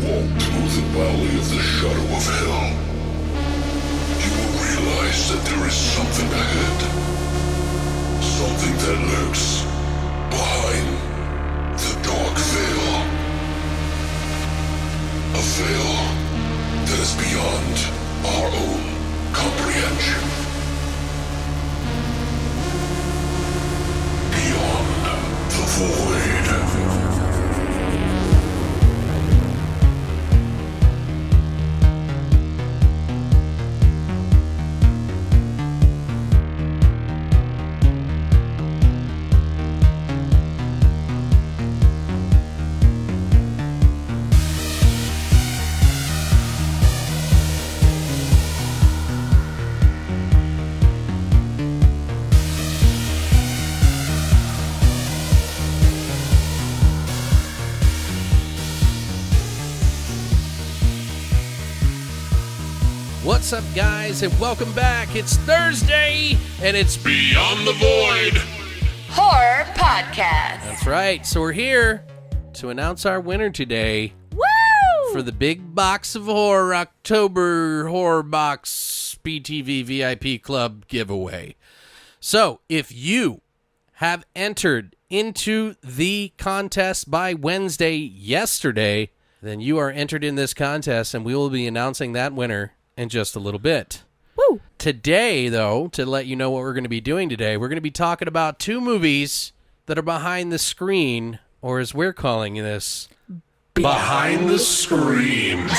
walk through the valley of the shadow of hell, you will realize that there is something ahead. Something that lurks behind the dark veil. A veil that is beyond our own comprehension. Beyond the void. What's up, guys, and welcome back. It's Thursday, and it's Beyond the Void Horror Podcast. That's right. So we're here to announce our winner today. Woo! For the Big Box of Horror October Horror Box BTV VIP Club giveaway. So if you have entered into the contest by Wednesday yesterday, then you are entered in this contest, and we will be announcing that winner in just a little bit. Woo! Today, though, to let you know what we're going to be doing today, we're going to be talking about two movies that are behind the screen, or as we're calling this, Behind the Screams.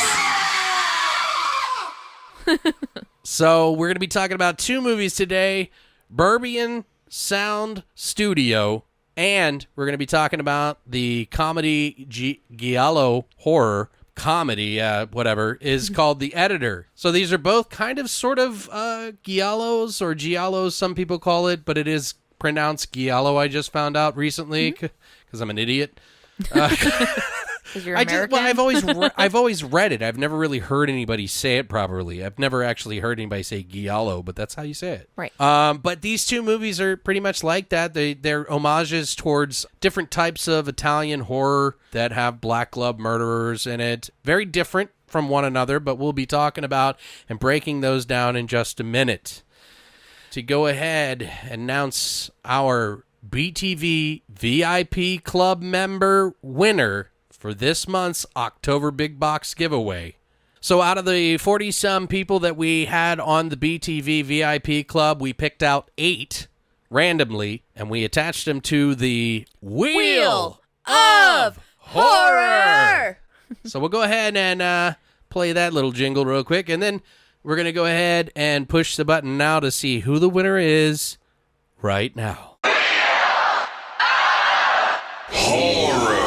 So we're going to be talking about two movies today, Berberian Sound Studio, and we're going to be talking about the comedy giallo horror comedy, whatever, is called The Editor. So these are both kind of sort of giallos or giallos, some people call it, but it is pronounced giallo, I just found out recently, because I'm an idiot. Because you're American? I've always read it. I've never really heard anybody say it properly. I've never actually heard anybody say giallo, but that's how you say it. Right. But these two movies are pretty much like that. They're homages towards different types of Italian horror that have black glove murderers in it. Very different from one another, but we'll be talking about and breaking those down in just a minute. To go ahead and announce our BTV VIP Club member winner for this month's October Big Box giveaway. So out of the 40-some people that we had on the BTV VIP Club, we picked out 8 randomly, and we attached them to the Wheel of Horror. So we'll go ahead and play that little jingle real quick, and then we're going to go ahead and push the button now to see who the winner is right now. Horror.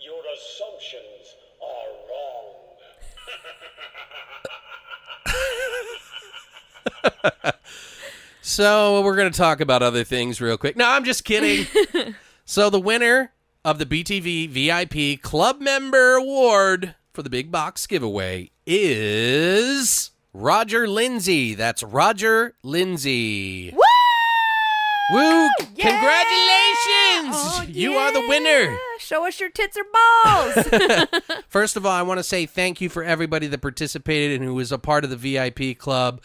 Your assumptions are wrong. So we're going to talk about other things real quick. No, I'm just kidding. So the winner of the BTV VIP Club Member Award for the Big Box giveaway is Roger Lindsay. That's Roger Lindsay. Woo! Woo! Yeah! Congratulations! Oh, You are the winner. yeah. Show us your tits or balls. First of all, I want to say thank you for everybody that participated and who was a part of the VIP club.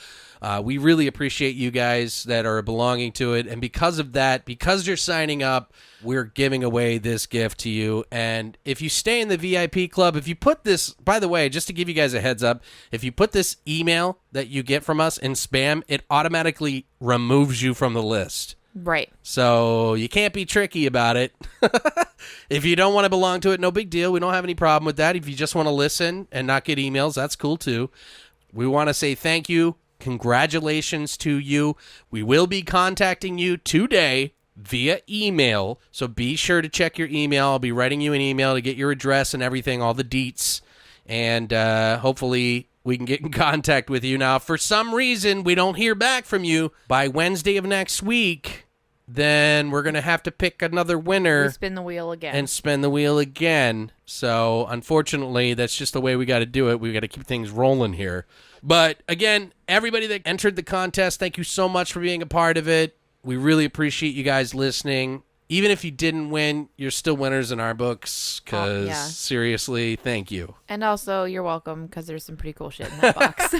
We really appreciate you guys that are belonging to it. And because of that, because you're signing up, we're giving away this gift to you. And if you stay in the VIP club, if you put this, by the way, just to give you guys a heads up, if you put this email that you get from us in spam, it automatically removes you from the list. Right. So you can't be tricky about it. If you don't want to belong to it, no big deal. We don't have any problem with that. If you just want to listen and not get emails, that's cool too. We want to say thank you. Congratulations to you. We will be contacting you today via email. So be sure to check your email. I'll be writing you an email to get your address and everything, all the deets. And hopefully we can get in contact with you. Now, if for some reason we don't hear back from you by Wednesday of next week, then we're going to have to pick another winner. We spin the wheel again. And spin the wheel again. So, unfortunately, that's just the way we got to do it. We got to keep things rolling here. But, again, everybody that entered the contest, thank you so much for being a part of it. We really appreciate you guys listening. Even if you didn't win, you're still winners in our books, because seriously, thank you. And also, you're welcome, because there's some pretty cool shit in that box.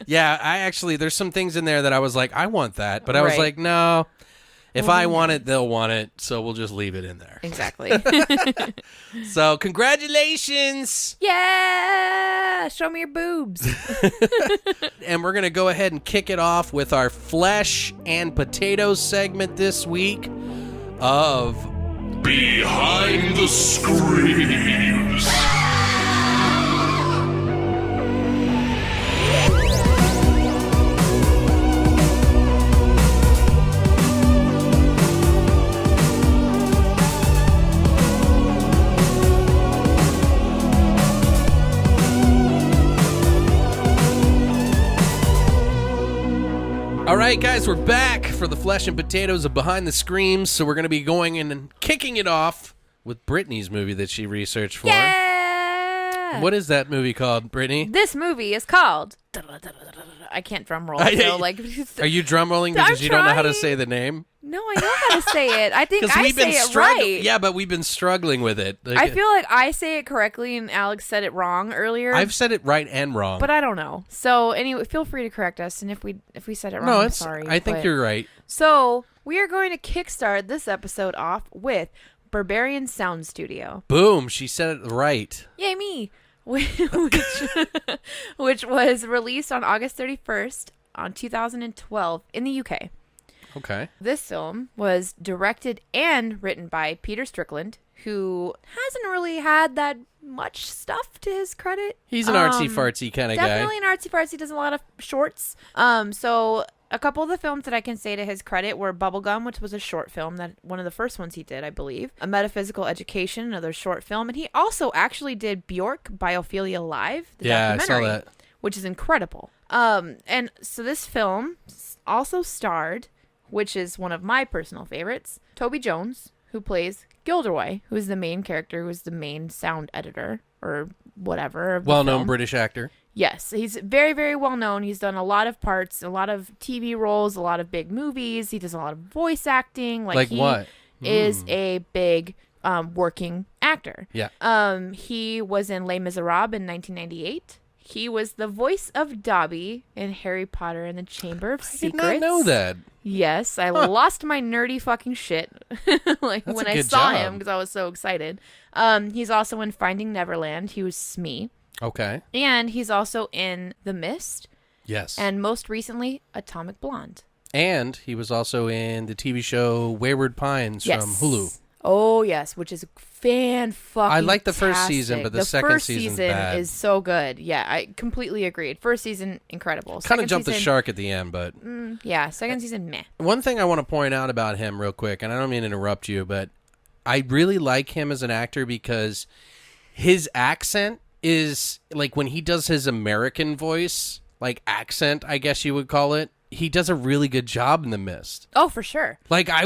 Yeah, there's some things in there that I was like, I want that. But I was like, no, if I want it, they'll want it. So we'll just leave it in there. Exactly. So congratulations. Yeah. Show me your boobs. And we're going to go ahead and kick it off with our flesh and potatoes segment this week of Behind the Screams. All right, guys, we're back for the flesh and potatoes of Behind the Screams. So we're going to be going in and kicking it off with Brittany's movie that she researched for. Yeah. What is that movie called, Brittany? This movie is called... I can't drum roll. So like, are you drum rolling because you don't know how to say the name? No, I know how to say it. I think I say it right. Yeah, but we've been struggling with it. Like, I feel like I say it correctly and Alex said it wrong earlier. I've said it right and wrong. But I don't know. So anyway, feel free to correct us. And if we said it wrong, I'm sorry. I think you're right. So we are going to kickstart this episode off with Berberian Sound Studio. Boom, she said it right. Yay, me. which was released on August 31st on 2012 in the UK. Okay. This film was directed and written by Peter Strickland, who hasn't really had that much stuff to his credit. He's an artsy-fartsy kind of guy. Definitely an artsy-fartsy, does a lot of shorts. So a couple of the films that I can say to his credit were Bubblegum, which was a short film, that one of the first ones he did, I believe. A Metaphysical Education, another short film. And he also actually did Bjork, Biophilia Live, the documentary, I saw that. Which is incredible. And so this film also starred, which is one of my personal favorites, Toby Jones, who plays Gilderoy, who is the main character, who is the main sound editor or whatever. Well-known British actor. Yes, he's very, very well known. He's done a lot of parts, a lot of TV roles, a lot of big movies. He does a lot of voice acting. Like he what? Is a big working actor. Yeah. He was in Les Miserables in 1998. He was the voice of Dobby in Harry Potter and the Chamber of Secrets. I did not know that. Yes, I lost my nerdy fucking shit like That's when a I good saw job. him because I was so excited. He's also in Finding Neverland. He was Smee. Okay. And he's also in The Mist. Yes. And most recently, Atomic Blonde. And he was also in the TV show Wayward Pines from Hulu. Oh, yes, which is fan-fucking-tastic. I like the first season, but the second season's bad. Is so good. Yeah, I completely agreed. First season, incredible. Kind of jumped the shark at the end, but... yeah, second season, meh. One thing I want to point out about him real quick, and I don't mean to interrupt you, but I really like him as an actor because his accent is, like, when he does his American voice, like accent, I guess you would call it, he does a really good job in The Mist. Oh, for sure. Like, I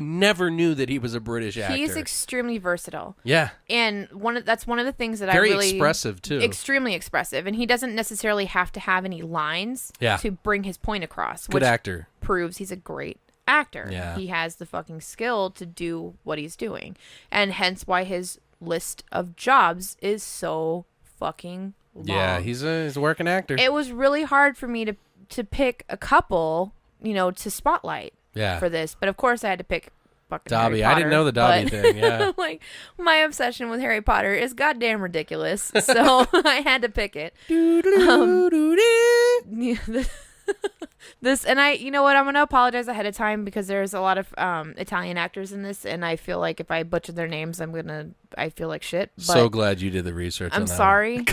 never knew that he was a British actor. He's extremely versatile. Yeah. And that's one of the things that Very I really... expressive, too. Extremely expressive. And he doesn't necessarily have to have any lines to bring his point across. Good actor. Proves he's a great actor. Yeah. He has the fucking skill to do what he's doing. And hence why his list of jobs is so fucking long. Yeah, he's a working actor. It was really hard for me to pick a couple, to spotlight for this. But of course I had to pick fucking Dobby. Harry Potter, I didn't know the Dobby thing, yeah. Like, my obsession with Harry Potter is goddamn ridiculous. So I had to pick it. This, and you know what, I'm going to apologize ahead of time because there's a lot of Italian actors in this, and I feel like if I butcher their names, I feel like shit. But so glad you did the research on that. I'm sorry.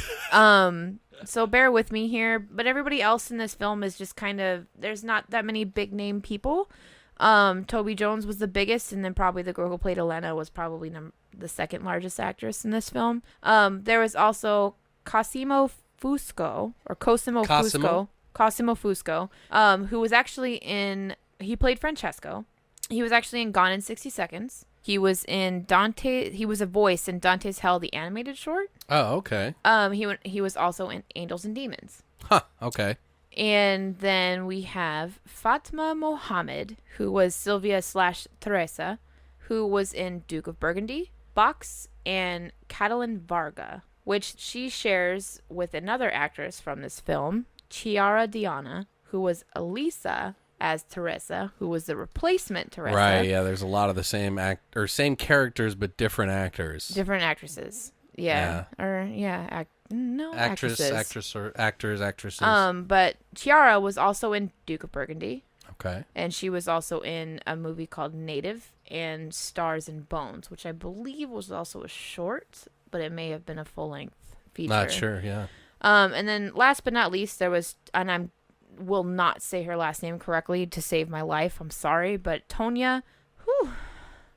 So bear with me here, but everybody else in this film is just kind of, there's not that many big name people. Toby Jones was the biggest, and then probably the girl who played Elena was probably the second largest actress in this film. There was also Cosimo Fusco, who was actually he played Francesco. He was actually in Gone in 60 Seconds. He was in Dante. He was a voice in Dante's Hell, the animated short. Oh, okay. He was also in Angels and Demons. Huh. Okay. And then we have Fatma Mohammed, who was Sylvia / Teresa, who was in Duke of Burgundy, Box, and Catalin Varga, which she shares with another actress from this film, Chiara Diana, who was Elisa as Teresa, who was the replacement Teresa. Right, yeah, there's a lot of the same characters but different actors. Different actresses. Yeah. Actresses. Actresses. But Chiara was also in Duke of Burgundy. Okay. And she was also in a movie called Native and Stars and Bones, which I believe was also a short, but it may have been a full-length feature. Not sure, yeah. And then last but not least, there was, and I will not say her last name correctly to save my life. I'm sorry, but Tonya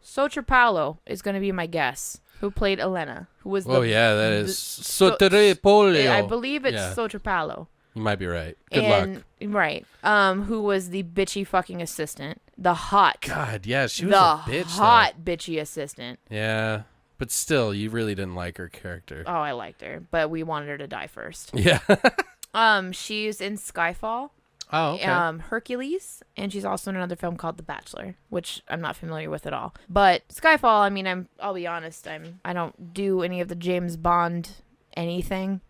Sotrapalo is going to be my guess. Who played Elena? Who was that is Sotrapalo. I believe it's Sotrapalo. You might be right. Good luck. Right. Who was the bitchy fucking assistant? The hot. God, yeah, she was a bitch. The hot bitchy assistant. Yeah, but still, you really didn't like her character. Oh, I liked her, but we wanted her to die first. Yeah. She's in Skyfall. Oh, okay. Hercules, and she's also in another film called The Bachelor, which I'm not familiar with at all. But Skyfall, I mean, I'll be honest, I don't do any of the James Bond anything.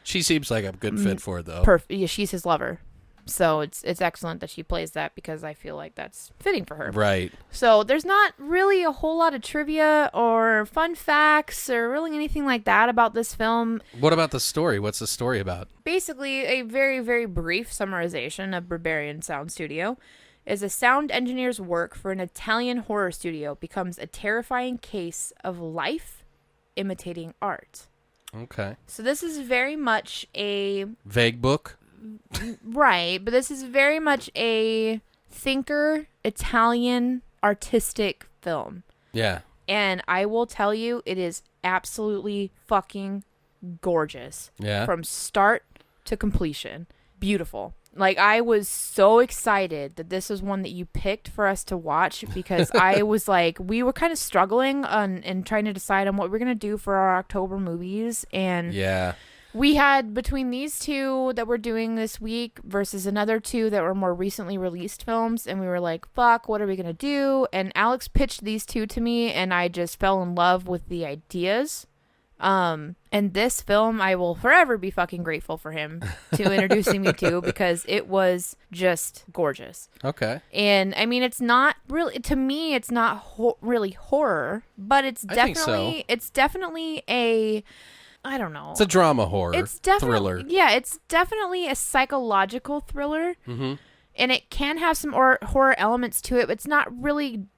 She seems like a good fit for it, though. Yeah, she's his lover. So it's excellent that she plays that because I feel like that's fitting for her. Right. So there's not really a whole lot of trivia or fun facts or really anything like that about this film. What about the story? What's the story about? Basically, a very, very brief summarization of Berberian Sound Studio is a sound engineer's work for an Italian horror studio becomes a terrifying case of life imitating art. Okay. So this is very much a... vague book? Right, but this is very much a thinker, Italian, artistic film. Yeah. And I will tell you, it is absolutely fucking gorgeous. Yeah. From start to completion. Beautiful. Like, I was so excited that this was one that you picked for us to watch because I was like, we were kind of struggling and trying to decide on what we're going to do for our October movies. And yeah. We had between these two that we're doing this week versus another two that were more recently released films. And we were like, fuck, what are we going to do? And Alex pitched these two to me and I just fell in love with the ideas. And this film, I will forever be fucking grateful for him to introducing me to because it was just gorgeous. Okay. And I mean, it's not really, to me, it's not really horror, but it's definitely a... I don't know. It's a drama horror thriller. Yeah, it's definitely a psychological thriller. Mm-hmm. And it can have some horror elements to it, but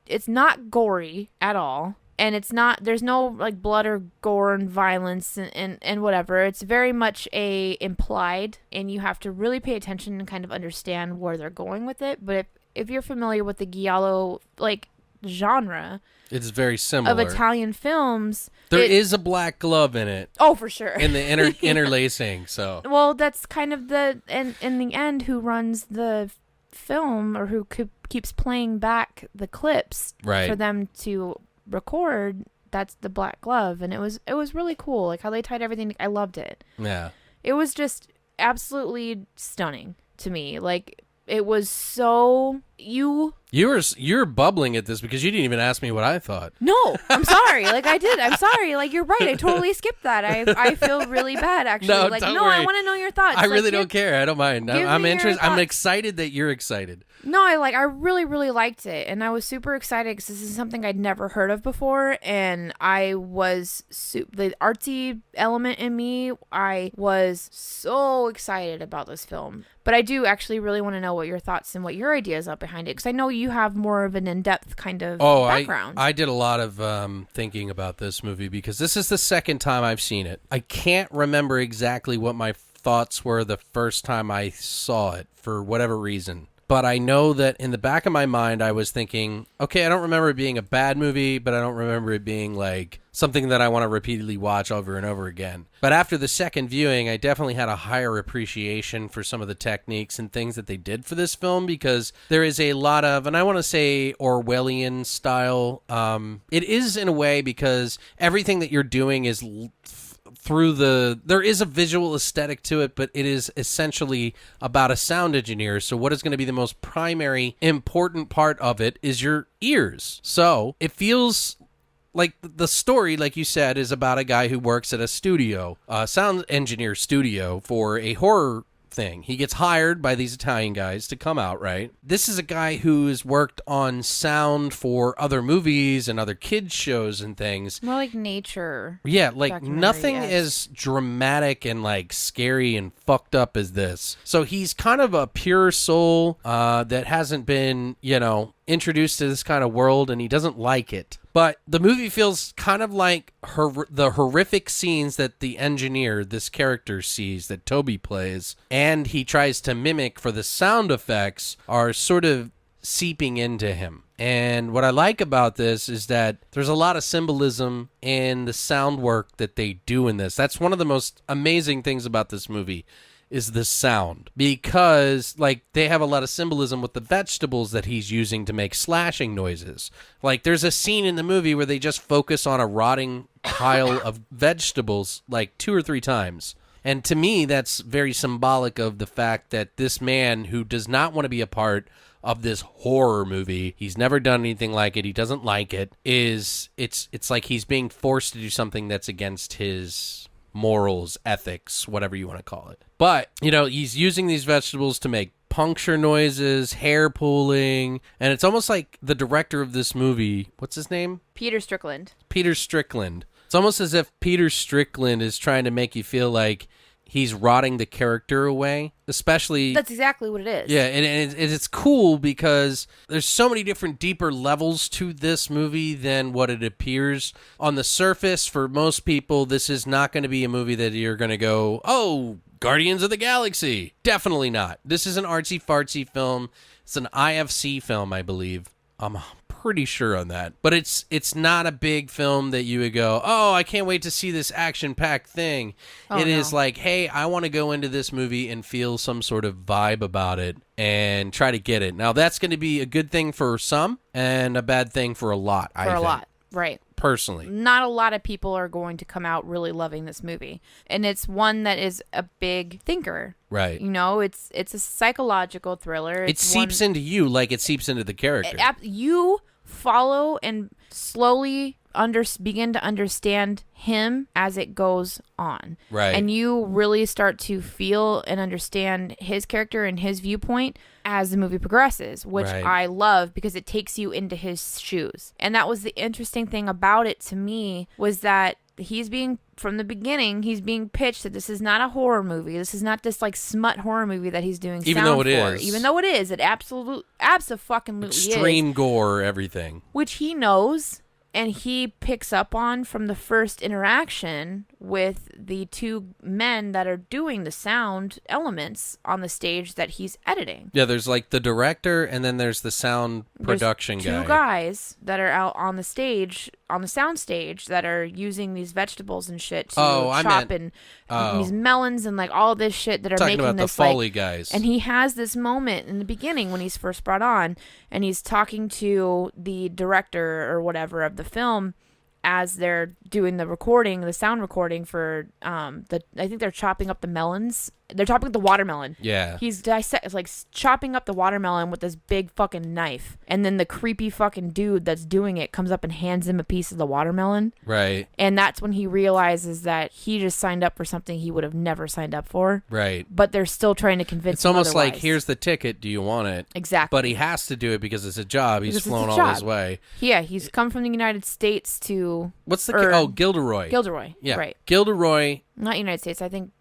it's not gory at all. And there's no like blood or gore and violence and whatever. It's very much implied, and you have to really pay attention and kind of understand where they're going with it. But if you're familiar with the giallo like genre, it's very similar of Italian films. There is a black glove in it. Oh, for sure. In the interlacing. So well, that's kind of in the end who runs the film or who keeps playing back the clips for them to record. That's the black glove, and it was really cool, like how they tied everything. I loved it. Yeah, it was just absolutely stunning to me. Like it was so You're bubbling at this because you didn't even ask me what I thought. No, I'm sorry. Like I did. I'm sorry. Like you're right. I totally skipped that. I feel really bad actually. No, like don't no, worry. I want to know your thoughts. I really don't care. I don't mind. I'm interested. I'm thoughts. excited that you're excited. No, I really, really liked it, and I was super excited because this is something I'd never heard of before, and I was the artsy element in me. I was so excited about this film, but I do actually really want to know what your thoughts and what your ideas are behind it, because I know you have more of an in-depth kind of background. I did a lot of thinking about this movie because this is the second time I've seen it. I can't remember exactly what my thoughts were the first time I saw it for whatever reason. but I know that in the back of my mind, I was thinking, okay, I don't remember it being a bad movie, but I don't remember it being like something that I want to repeatedly watch over and over again. But after the second viewing, I definitely had a higher appreciation for some of the techniques and things that they did for this film, because there is a lot of, and I want to say Orwellian style. It is in a way, because everything that you're doing is there is a visual aesthetic to it, but it is essentially about a sound engineer. So what is going to be the most primary important part of it is your ears. So it feels like the story, like you said, is about a guy who works at a studio, a sound engineer studio for a horror thing. He gets hired by these Italian guys to come out, right? This is a guy who's worked on sound for other movies and other kids shows and things. More like nature. Yeah, like documentary, nothing yes. as dramatic and like scary and fucked up as this. So he's kind of a pure soul that hasn't been, introduced to this kind of world, and he doesn't like it. But the movie feels kind of like the horrific scenes that the engineer, this character, sees, that Toby plays, and he tries to mimic for the sound effects, are sort of seeping into him. And what I like about this is that there's a lot of symbolism in the sound work that they do in this. That's one of the most amazing things about this movie, is the sound, because like they have a lot of symbolism with the vegetables that he's using to make slashing noises. Like there's a scene in the movie where they just focus on a rotting pile of vegetables like 2 or 3 times. And to me, that's very symbolic of the fact that this man, who does not want to be a part of this horror movie, he's never done anything like it, he doesn't like it, it's like he's being forced to do something that's against his morals, ethics, whatever you want to call it. But, he's using these vegetables to make puncture noises, hair pulling, and it's almost like the director of this movie, what's his name? Peter Strickland. Peter Strickland. It's almost as if Peter Strickland is trying to make you feel like he's rotting the character away, especially... That's exactly what it is. Yeah, and it's cool because there's so many different deeper levels to this movie than what it appears. On the surface, for most people, this is not going to be a movie that you're going to go, oh, Guardians of the Galaxy. Definitely not. This is an artsy-fartsy film. It's an IFC film, I believe. I'm pretty sure on that. But it's not a big film that you would go, oh, I can't wait to see this action-packed thing. It is like, hey, I want to go into this movie and feel some sort of vibe about it and try to get it. Now, that's going to be a good thing for some and a bad thing for a lot, I think. For a lot, right. Personally. Not a lot of people are going to come out really loving this movie. And it's one that is a big thinker. Right. It's a psychological thriller. It seeps into you like it seeps into the character. You follow and slowly begin to understand him as it goes on. Right. And you really start to feel and understand his character and his viewpoint as the movie progresses, which Right. I love because it takes you into his shoes. And that was the interesting thing about it to me, was that from the beginning, he's being pitched that this is not a horror movie. This is not this like smut horror movie that he's doing Even sound though it for. is. Even though it is. It absolutely is. Extreme gore, everything. Which he knows and he picks up on from the first interaction with the 2 men that are doing the sound elements on the stage that he's editing. Yeah, there's like the director and then there's the sound production There's guy. 2 guys that are out on the stage, on the sound stage, that are using these vegetables and shit to chop and these melons and like all this shit that are Talking making about this the Foley like, guys. And he has this moment in the beginning when he's first brought on, and he's talking to the director or whatever of the film as they're doing the sound recording for I think they're chopping up the melons. They're chopping up the watermelon. Yeah. He's chopping up the watermelon with this big fucking knife. And then the creepy fucking dude that's doing it comes up and hands him a piece of the watermelon. Right. And that's when he realizes that he just signed up for something he would have never signed up for. Right. But they're still trying to convince It's him almost otherwise. like, here's the ticket, do you want it? Exactly. But he has to do it because it's a job. He's Because it's flown a all job. this way. Yeah, he's come from the United States to... What's the... Gilderoy. Gilderoy, Yeah. right. Gilderoy... Not United States. I think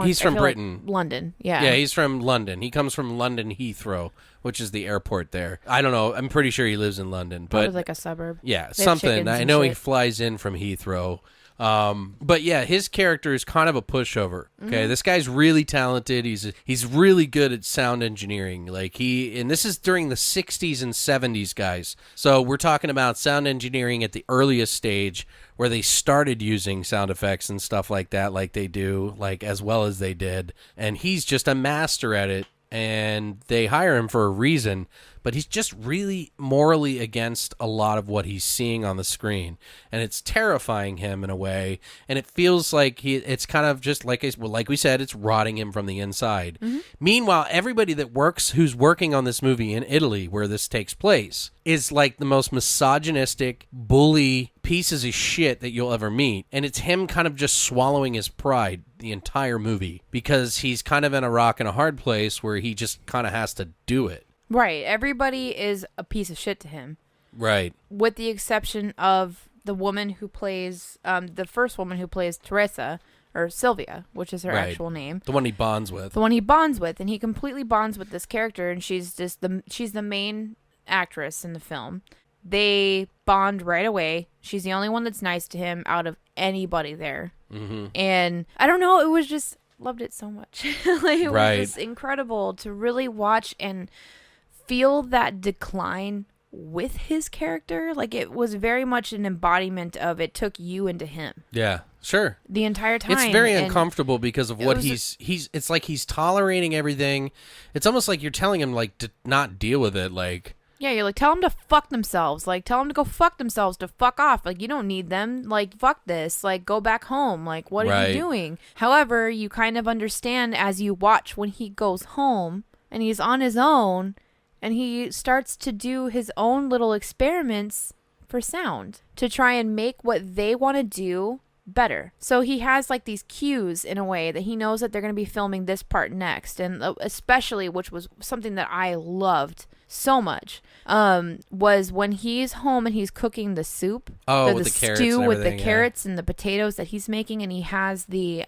He's from Britain. Like London. Yeah. Yeah, he's from London. He comes from London Heathrow, which is the airport there. I don't know. I'm pretty sure he lives in London, Probably but like a suburb. yeah, They have something. chickens I and know he shit. flies in from Heathrow But yeah, his character is kind of a pushover. Okay, this guy's really talented. He's really good at sound engineering. And this is during the 60s and 70s, guys. So we're talking about sound engineering at the earliest stage, where they started using sound effects and stuff like that, like they do, as well as they did. And he's just a master at it. And they hire him for a reason, but he's just really morally against a lot of what he's seeing on the screen, and it's terrifying him in a way. And it feels like it's kind of just like we said, it's rotting him from the inside. Meanwhile, everybody who's working on this movie in Italy, where this takes place, is like the most misogynistic, bully pieces of shit that you'll ever meet. And it's him kind of just swallowing his pride the entire movie, because he's kind of in a rock and a hard place where he just kind of has to do it. Right. Everybody is a piece of shit to him. Right. With the exception of the woman who plays, the first woman who plays Teresa, or Sylvia, which is her actual name. The one he bonds with. The one he bonds with. And he completely bonds with this character, and she's the main actress in the film. They bond right away. She's the only one that's nice to him out of anybody there. And I don't know, it was just, loved it so much. It was just incredible to really watch and feel that decline with his character. It was very much an embodiment of, it took you into him. Yeah, sure. The entire time. It's very uncomfortable because of what he's it's like he's tolerating everything. It's almost like you're telling him to not deal with it. Yeah, you're tell them to fuck themselves. Tell them to go fuck themselves, to fuck off. You don't need them. Fuck this. Go back home. What are you doing? However, you kind of understand as you watch when he goes home and he's on his own and he starts to do his own little experiments for sound to try and make what they want to do better. So he has these cues in a way that he knows that they're going to be filming this part next. And especially, which was something that I loved so much, was when he's home and he's cooking the soup, with the carrots stew and with the everything, carrots and the potatoes that he's making, and he has the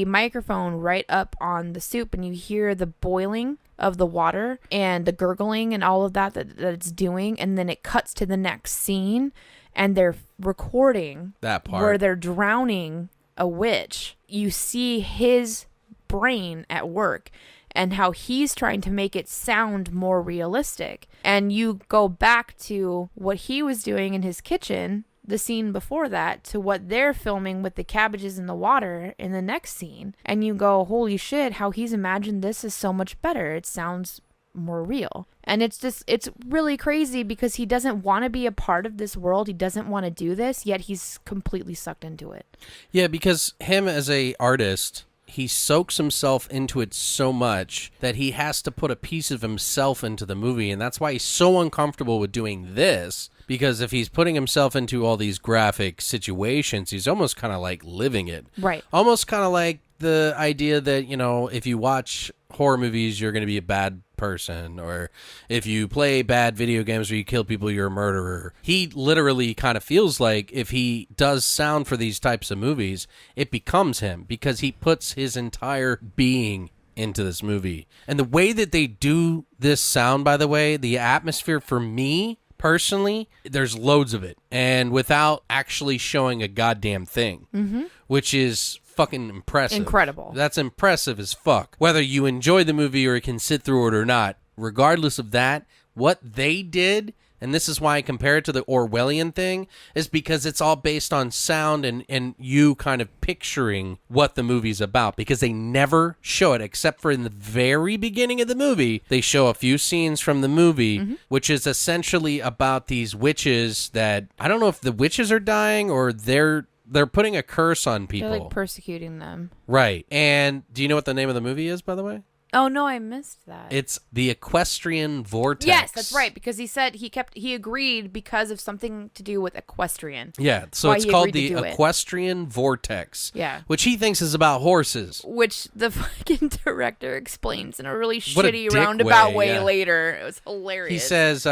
microphone right up on the soup, and you hear the boiling of the water and the gurgling and all of that it's doing, and then it cuts to the next scene and they're recording that part where they're drowning a witch. You see his brain at work and how he's trying to make it sound more realistic. And you go back to what he was doing in his kitchen, the scene before that, to what they're filming with the cabbages in the water in the next scene. And you go, holy shit, how he's imagined this is so much better. It sounds more real. And it's really crazy because he doesn't want to be a part of this world. He doesn't want to do this, yet he's completely sucked into it. Yeah, because him as a artist, he soaks himself into it so much that he has to put a piece of himself into the movie. And that's why he's so uncomfortable with doing this, because if he's putting himself into all these graphic situations, he's almost kind of living it. Right. Almost kind of like the idea that, if you watch horror movies, you're going to be a bad person, or if you play bad video games or you kill people, you're a murderer. He literally kind of feels like if he does sound for these types of movies, it becomes him, because he puts his entire being into this movie. And the way that they do this sound, by the way, the atmosphere, for me personally, there's loads of it, and without actually showing a goddamn thing, which is fucking impressive. Incredible. That's impressive as fuck. Whether you enjoy the movie or can sit through it or not, regardless of that, what they did, and this is why I compare it to the Orwellian thing, is because it's all based on sound and you kind of picturing what the movie's about, because they never show it, except for in the very beginning of the movie. They show a few scenes from the movie, which is essentially about these witches that, I don't know if the witches are dying or they're putting a curse on people. They're persecuting them. Right. And do you know what the name of the movie is, by the way? Oh, no, I missed that. It's The Equestrian Vortex. Yes, that's right, because he said he agreed because of something to do with equestrian. Yeah, so it's called The Equestrian Vortex. Yeah. Which he thinks is about horses. Which the fucking director explains in a really shitty roundabout way later. It was hilarious. He says,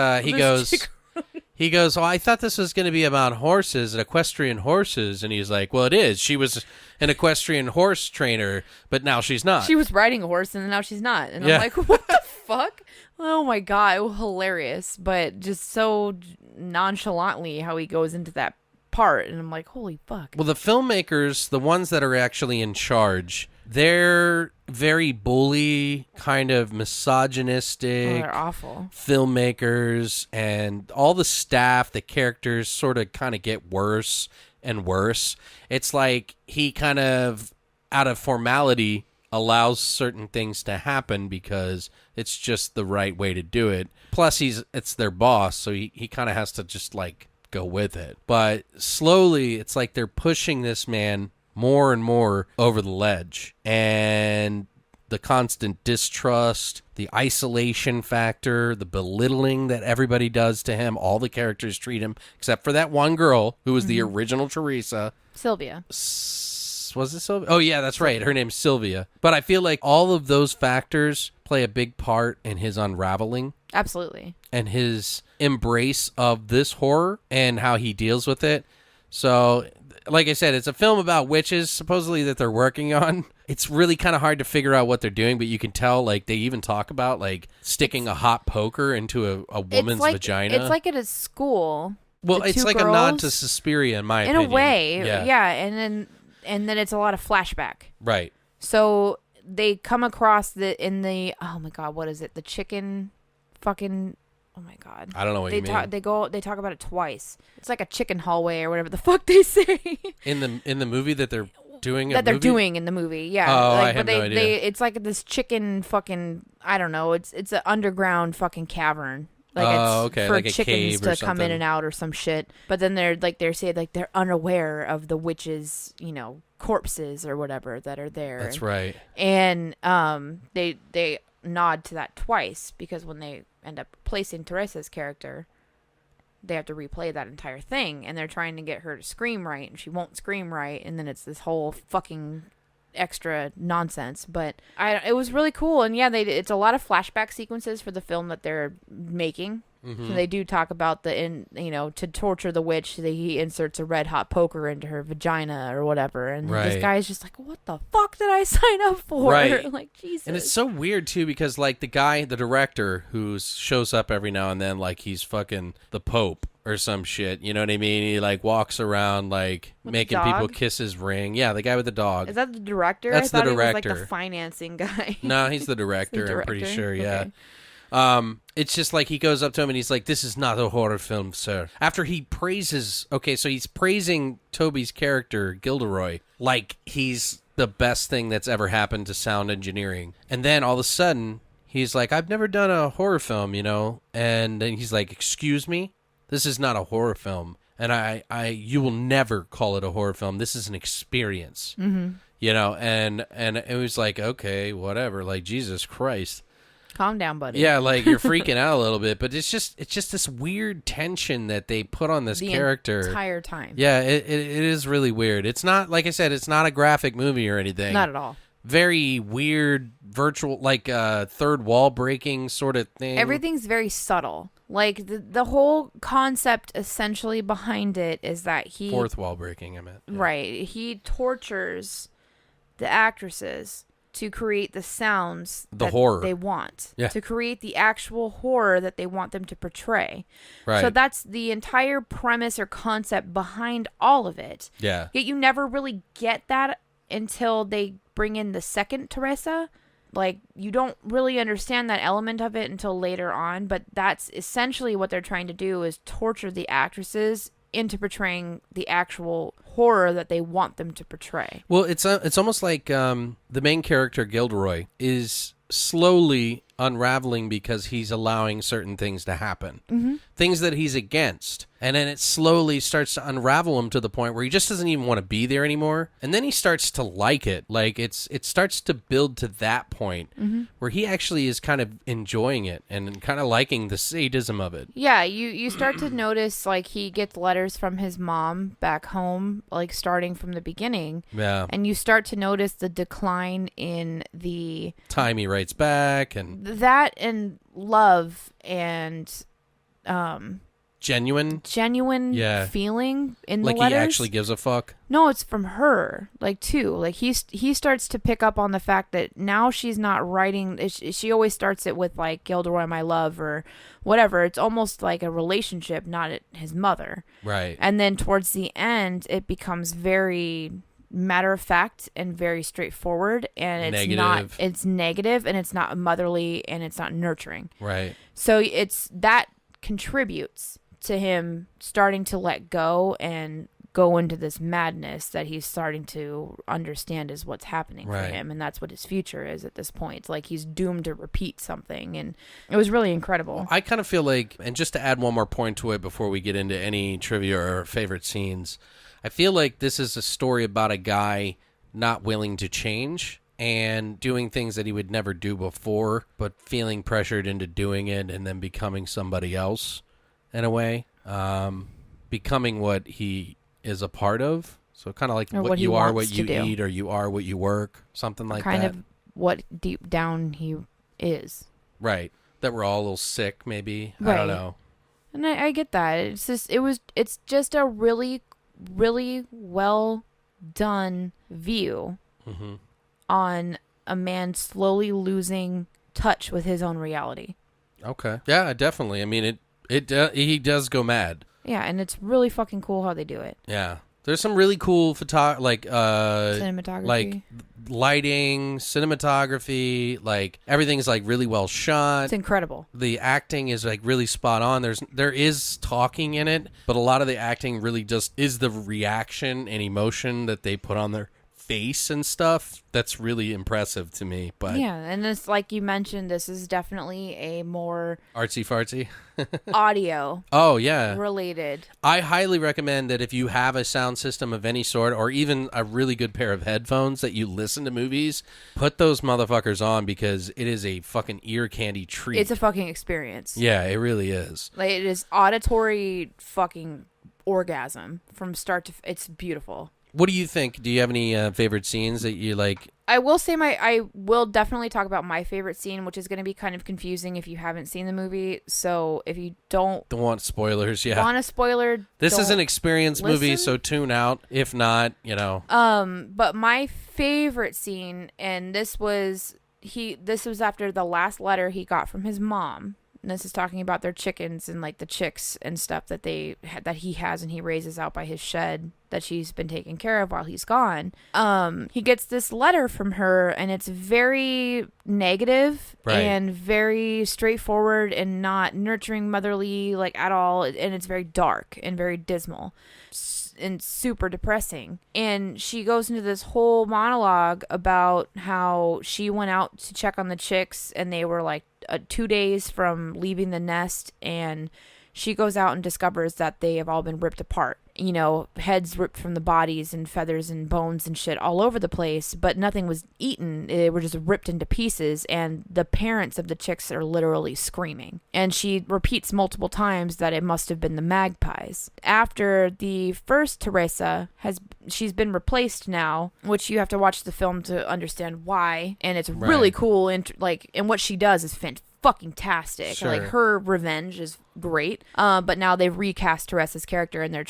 he goes, oh, I thought this was going to be about horses, equestrian horses. And he's like, well, it is. She was an equestrian horse trainer, but now she's not. She was riding a horse, and now she's not. And I'm like, what the fuck? Oh, my God. It was hilarious. But just so nonchalantly how he goes into that apart, and I'm like, holy fuck. Well, the filmmakers, the ones that are actually in charge, they're very bully, kind of misogynistic. They're awful. Filmmakers, and all the staff, the characters sort of kind of get worse and worse. It's like he kind of, out of formality, allows certain things to happen because it's just the right way to do it. Plus, it's their boss, so he kind of has to just like go with it. But slowly, it's like they're pushing this man more and more over the ledge. And the constant distrust, the isolation factor, the belittling that everybody does to him, all the characters treat him, except for that one girl who was the original Teresa. Sylvia. Was it Sylvia? Oh, yeah, that's right. Her name's Sylvia. But I feel like all of those factors play a big part in his unraveling. Absolutely. And his embrace of this horror and how he deals with it. So, like I said, it's a film about witches, supposedly, that they're working on. It's really kind of hard to figure out what they're doing, but you can tell, like, they even talk about, like, sticking a hot poker into a woman's vagina. It's like at a school. Well, the it's two like girls, a nod to Suspiria, in my in opinion. a way, Yeah. and then it's a lot of flashback. Right. So they come across oh my god, what is it? The chicken fucking, oh my god. I don't know what you mean. They talk about it twice. It's like a chicken hallway or whatever the fuck they say. In the movie that they're doing that they're doing in the movie, yeah. Oh, like, I have no idea. It's like this chicken fucking, I don't know. It's an underground fucking cavern. Like Oh, it's okay, for like a chickens cave to or come in something. and out or some shit. But then they're saying like they're unaware of the witches, corpses or whatever that are there. That's right. And they nod to that twice because when they end up replacing Teresa's character, they have to replay that entire thing, and they're trying to get her to scream right, and she won't scream right, and then it's this whole fucking extra nonsense. But it was really cool, and yeah, it's a lot of flashback sequences for the film that they're making. So they do talk about to torture the witch, he inserts a red hot poker into her vagina or whatever, and this guy's just like, what the fuck did I sign up for? Right. Like, Jesus. And it's so weird too because like the director who shows up every now and then, like he's fucking the Pope or some shit, you know what I mean? He like walks around like With making the people dog? kiss his ring. Yeah, the guy with the dog. Is that the director? That's I thought the he was director. like the financing guy. No, he's the director. I'm pretty director? sure. Yeah. Okay. It's just like he goes up to him and he's like, "This is not a horror film, sir." After he praises, so he's praising Toby's character Gilderoy like he's the best thing that's ever happened to sound engineering, and then all of a sudden he's like, "I've never done a horror film, and then he's like, "Excuse me, this is not a horror film, and you will never call it a horror film. This is an experience." And it was like, okay, whatever, like Jesus Christ. Calm down, buddy. Yeah, like you're freaking out a little bit, but it's just this weird tension that they put on this character the entire time. Yeah, it is really weird. It's not, like I said, it's not a graphic movie or anything. Not at all. Very weird, virtual, like third wall breaking sort of thing. Everything's very subtle. Like the whole concept essentially behind it is that fourth wall breaking, I meant. Yeah. Right. He tortures the actresses to create the sounds that horror they want, yeah. to create the actual horror that they want them to portray. Right. So that's the entire premise or concept behind all of it. Yeah. Yet you never really get that until they bring in the second Teresa. Like, you don't really understand that element of it until later on, but that's essentially what they're trying to do, is torture the actresses into portraying the actual horror that they want them to portray. Well, it's almost like the main character Gilderoy is slowly unraveling because he's allowing certain things to happen, things that he's against, and then it slowly starts to unravel him to the point where he just doesn't even want to be there anymore, and then he starts to like it. Like it starts to build to that point where he actually is kind of enjoying it and kind of liking the sadism of it. Yeah, you start to notice, like, he gets letters from his mom back home, like starting from the beginning. Yeah. And you start to notice the decline in the time he writes back, and that and love and genuine feeling in the like letters. he actually gives a fuck. No, it's from her, like, too. Like, he starts to pick up on the fact that now she's not writing. She always starts it with, like, Gilderoy, my love, or whatever. It's almost like a relationship, not his mother. Right. And then towards the end, it becomes very matter of fact and very straightforward, and it's negative, and it's not motherly, and it's not nurturing. Right. So that contributes to him starting to let go and go into this madness that he's starting to understand is what's happening for him, and that's what his future is at this point. It's like he's doomed to repeat something, and it was really incredible. I kind of feel like, and just to add one more point to it before we get into any trivia or favorite scenes, I feel like this is a story about a guy not willing to change and doing things that he would never do before, but feeling pressured into doing it and then becoming somebody else in a way, becoming what he is a part of. So kind of like what you are, what you eat, or you are what you work, something like that. Kind of what deep down he is. Right. That we're all a little sick, maybe. Right. I don't know. And I get that. It's just a really, really well done view on a man slowly losing touch with his own reality. Okay. Yeah, definitely. I mean, he does go mad. Yeah, and it's really fucking cool how they do it. Yeah. There's some really cool cinematography, like lighting, cinematography, like everything's like really well shot. It's incredible. The acting is like really spot on. There is talking in it, but a lot of the acting really just is the reaction and emotion that they put on their face and stuff. That's really impressive to me. But yeah, and this, like you mentioned, this is definitely a more artsy fartsy audio related. I highly recommend that if you have a sound system of any sort, or even a really good pair of headphones that you listen to movies, put those motherfuckers on, because it is a fucking ear candy treat. It's a fucking experience. Yeah, it really is. Like, it is auditory fucking orgasm from start to it's beautiful. What do you think? Do you have any favorite scenes that you like? I will say I will definitely talk about my favorite scene, which is going to be kind of confusing if you haven't seen the movie. So if you don't want spoilers, want a spoiler, this is an experience movie, so tune out. If not, But my favorite scene, and this was after the last letter he got from his mom. And this is talking about their chickens and like the chicks and stuff that he has and he raises out by his shed that she's been taking care of while he's gone. He gets this letter from her, and it's very negative and very straightforward and not nurturing, motherly, like, at all. And it's very dark and very dismal and super depressing. And she goes into this whole monologue about how she went out to check on the chicks, and they were like 2 days from leaving the nest, and she goes out and discovers that they have all been ripped apart. Heads ripped from the bodies and feathers and bones and shit all over the place, but nothing was eaten. They were just ripped into pieces, and the parents of the chicks are literally screaming. And she repeats multiple times that it must have been the magpies. After the first Teresa she's been replaced now, which you have to watch the film to understand why, and it's really cool, and what she does is fucking tastic. Sure. Like, her revenge is great. But now they've recast Teresa's character, and they're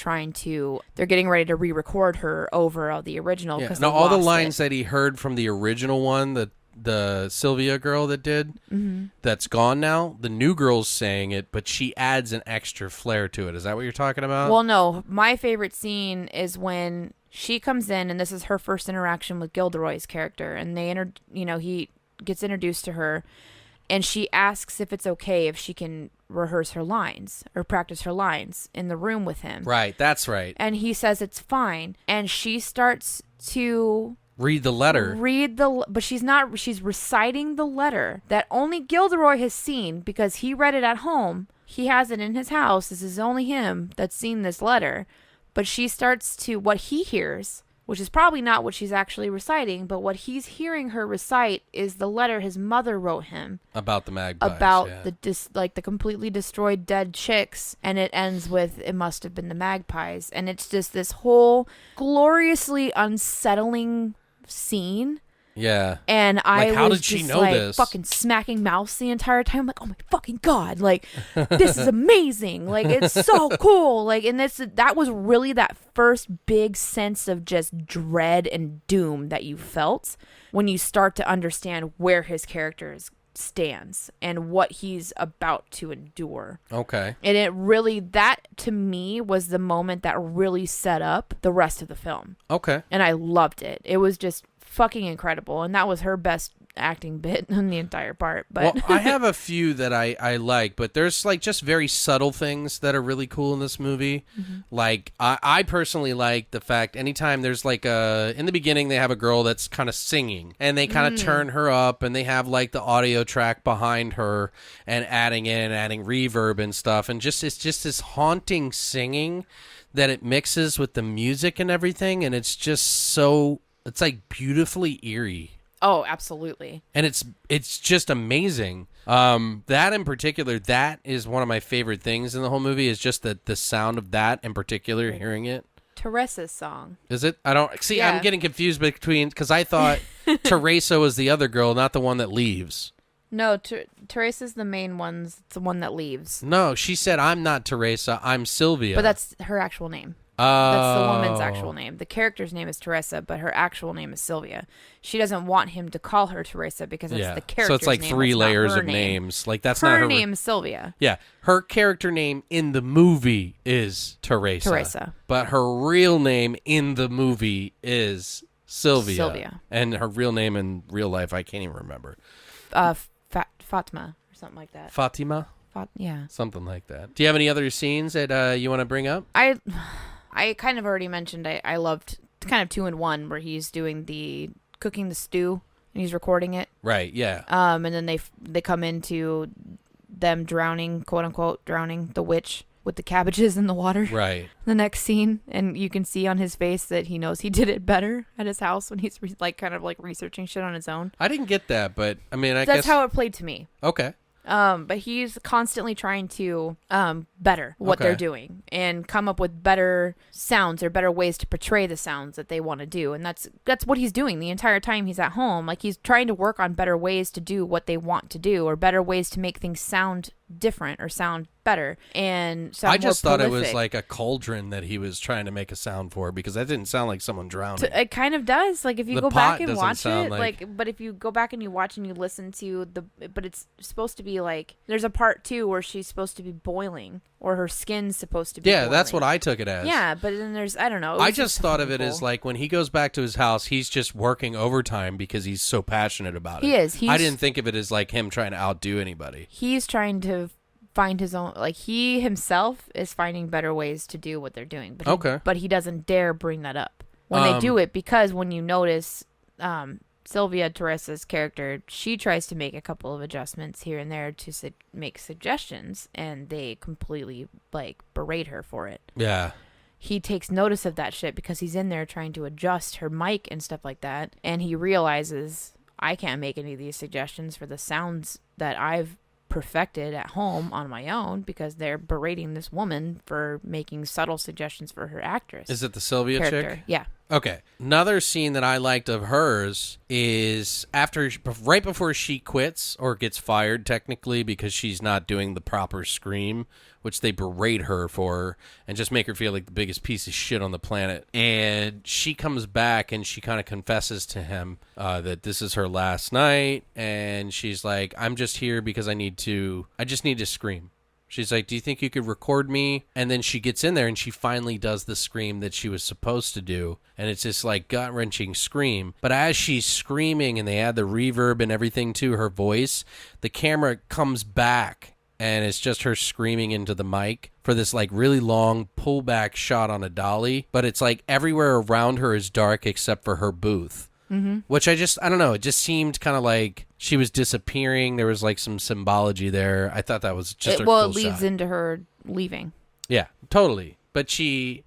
getting ready to re-record her over the original. Yeah. Now, all the lines that he heard from the original one, the Sylvia girl that did, that's gone now. The new girl's saying it, but she adds an extra flair to it. Is that what you're talking about? Well, no. My favorite scene is when she comes in, and this is her first interaction with Gilderoy's character, and he gets introduced to her. And she asks if it's okay if she can rehearse her lines or practice her lines in the room with him. Right, that's right. And he says it's fine. And she starts to read the letter. But she's not. She's reciting the letter that only Gilderoy has seen, because he read it at home. He has it in his house. This is only him that's seen this letter. But she starts to, what he hears, which is probably not what she's actually reciting, but what he's hearing her recite is the letter his mother wrote him about the magpies, about the completely destroyed dead chicks, and it ends with it must have been the magpies, and it's just this whole gloriously unsettling scene. Yeah. And I Like, how was did she just know like this? fucking smacking mouths the entire time. I'm like, oh my fucking God. Like, this is amazing. Like, it's so cool. Like, and that was really that first big sense of just dread and doom that you felt when you start to understand where his character stands and what he's about to endure. Okay. And it really, that to me was the moment that really set up the rest of the film. Okay. And I loved it. It was just fucking incredible. And that was her best acting bit in the entire part. But Well, I have a few that I like, but there's like just very subtle things that are really cool in this movie. Like I personally like the fact anytime there's like in the beginning they have a girl that's kind of singing and they kind of turn her up and they have like the audio track behind her and adding reverb and stuff, and just it's just this haunting singing that it mixes with the music and everything, and it's just so it's like beautifully eerie. oh, absolutely. And it's just amazing. That in particular, that is one of my favorite things in the whole movie, is just the sound of that in particular, hearing it. Teresa's song. Is it? I don't see. Yeah. I'm getting confused because I thought Teresa was the other girl, not the one that leaves. No, Teresa's the main one. It's the one that leaves. No, she said, "I'm not Teresa. I'm Sylvia." But that's her actual name. Oh. That's the woman's actual name. The character's name is Teresa, but her actual name is Sylvia. She doesn't want him to call her Teresa because it's the character's name. So it's like three it's not layers her of name. names. Like that's her not her name's Sylvia. Yeah, her character name in the movie is Teresa. But her real name in the movie is Sylvia. And her real name in real life, I can't even remember. Fatma or something like that. Fatima? Yeah. Something like that. Do you have any other scenes that you want to bring up? I kind of already mentioned I loved kind of 2 in 1 where he's doing the cooking the stew and he's recording it. Right, yeah. And then they come into them drowning, quote unquote, drowning the witch with the cabbages in the water. Right. The next scene, and you can see on his face that he knows he did it better at his house when he's kind of researching shit on his own. I didn't get that, but I mean, I guess guess that's how it played to me. Okay. But he's constantly trying to better what they're doing and come up with better sounds or better ways to portray the sounds that they want to do. And that's what he's doing the entire time he's at home. Like, he's trying to work on better ways to do what they want to do, or better ways to make things sound different or sound better and sound I just more thought prolific. it was like a cauldron that he was trying to make a sound for, because that didn't sound like someone drowning. It kind of does. Like, if you The go back pot and doesn't watch sound it, but if you go back and you watch and you listen to but it's supposed to be like, there's a part 2 where she's supposed to be boiling, or her skin's supposed to be boiling. That's what I took it as. Yeah, but then there's, I don't know. I just thought of it as like when he goes back to his house, he's just working overtime because he's so passionate about it. He is. I didn't think of it as like him trying to outdo anybody. He's trying to find his own, like, he himself is finding better ways to do what they're doing. But he doesn't dare bring that up when they do it, because when you notice Sylvia, Teresa's character, she tries to make a couple of adjustments here and there to make suggestions, and they completely berate her for it. Yeah. He takes notice of that shit because he's in there trying to adjust her mic and stuff like that, and he realizes, I can't make any of these suggestions for the sounds that I've perfected at home on my own, because they're berating this woman for making subtle suggestions for her actress. Is it the Sylvia character? chick? Yeah. Okay. Another scene that I liked of hers is right before she quits, or gets fired technically, because she's not doing the proper scream, which they berate her for and just make her feel like the biggest piece of shit on the planet. And she comes back and she kind of confesses to him that this is her last night, and she's like, I'm just here because I just need to scream. She's like, do you think you could record me? And then she gets in there and she finally does the scream that she was supposed to do. And it's this like gut-wrenching scream. But as she's screaming and they add the reverb and everything to her voice, the camera comes back and it's just her screaming into the mic for this like really long pullback shot on a dolly. But it's like everywhere around her is dark except for her booth. Mm-hmm. Which I don't know. It just seemed kind of like she was disappearing. There was like some symbology there. I thought that was just a cool it leads shot. into her leaving. Yeah, totally. But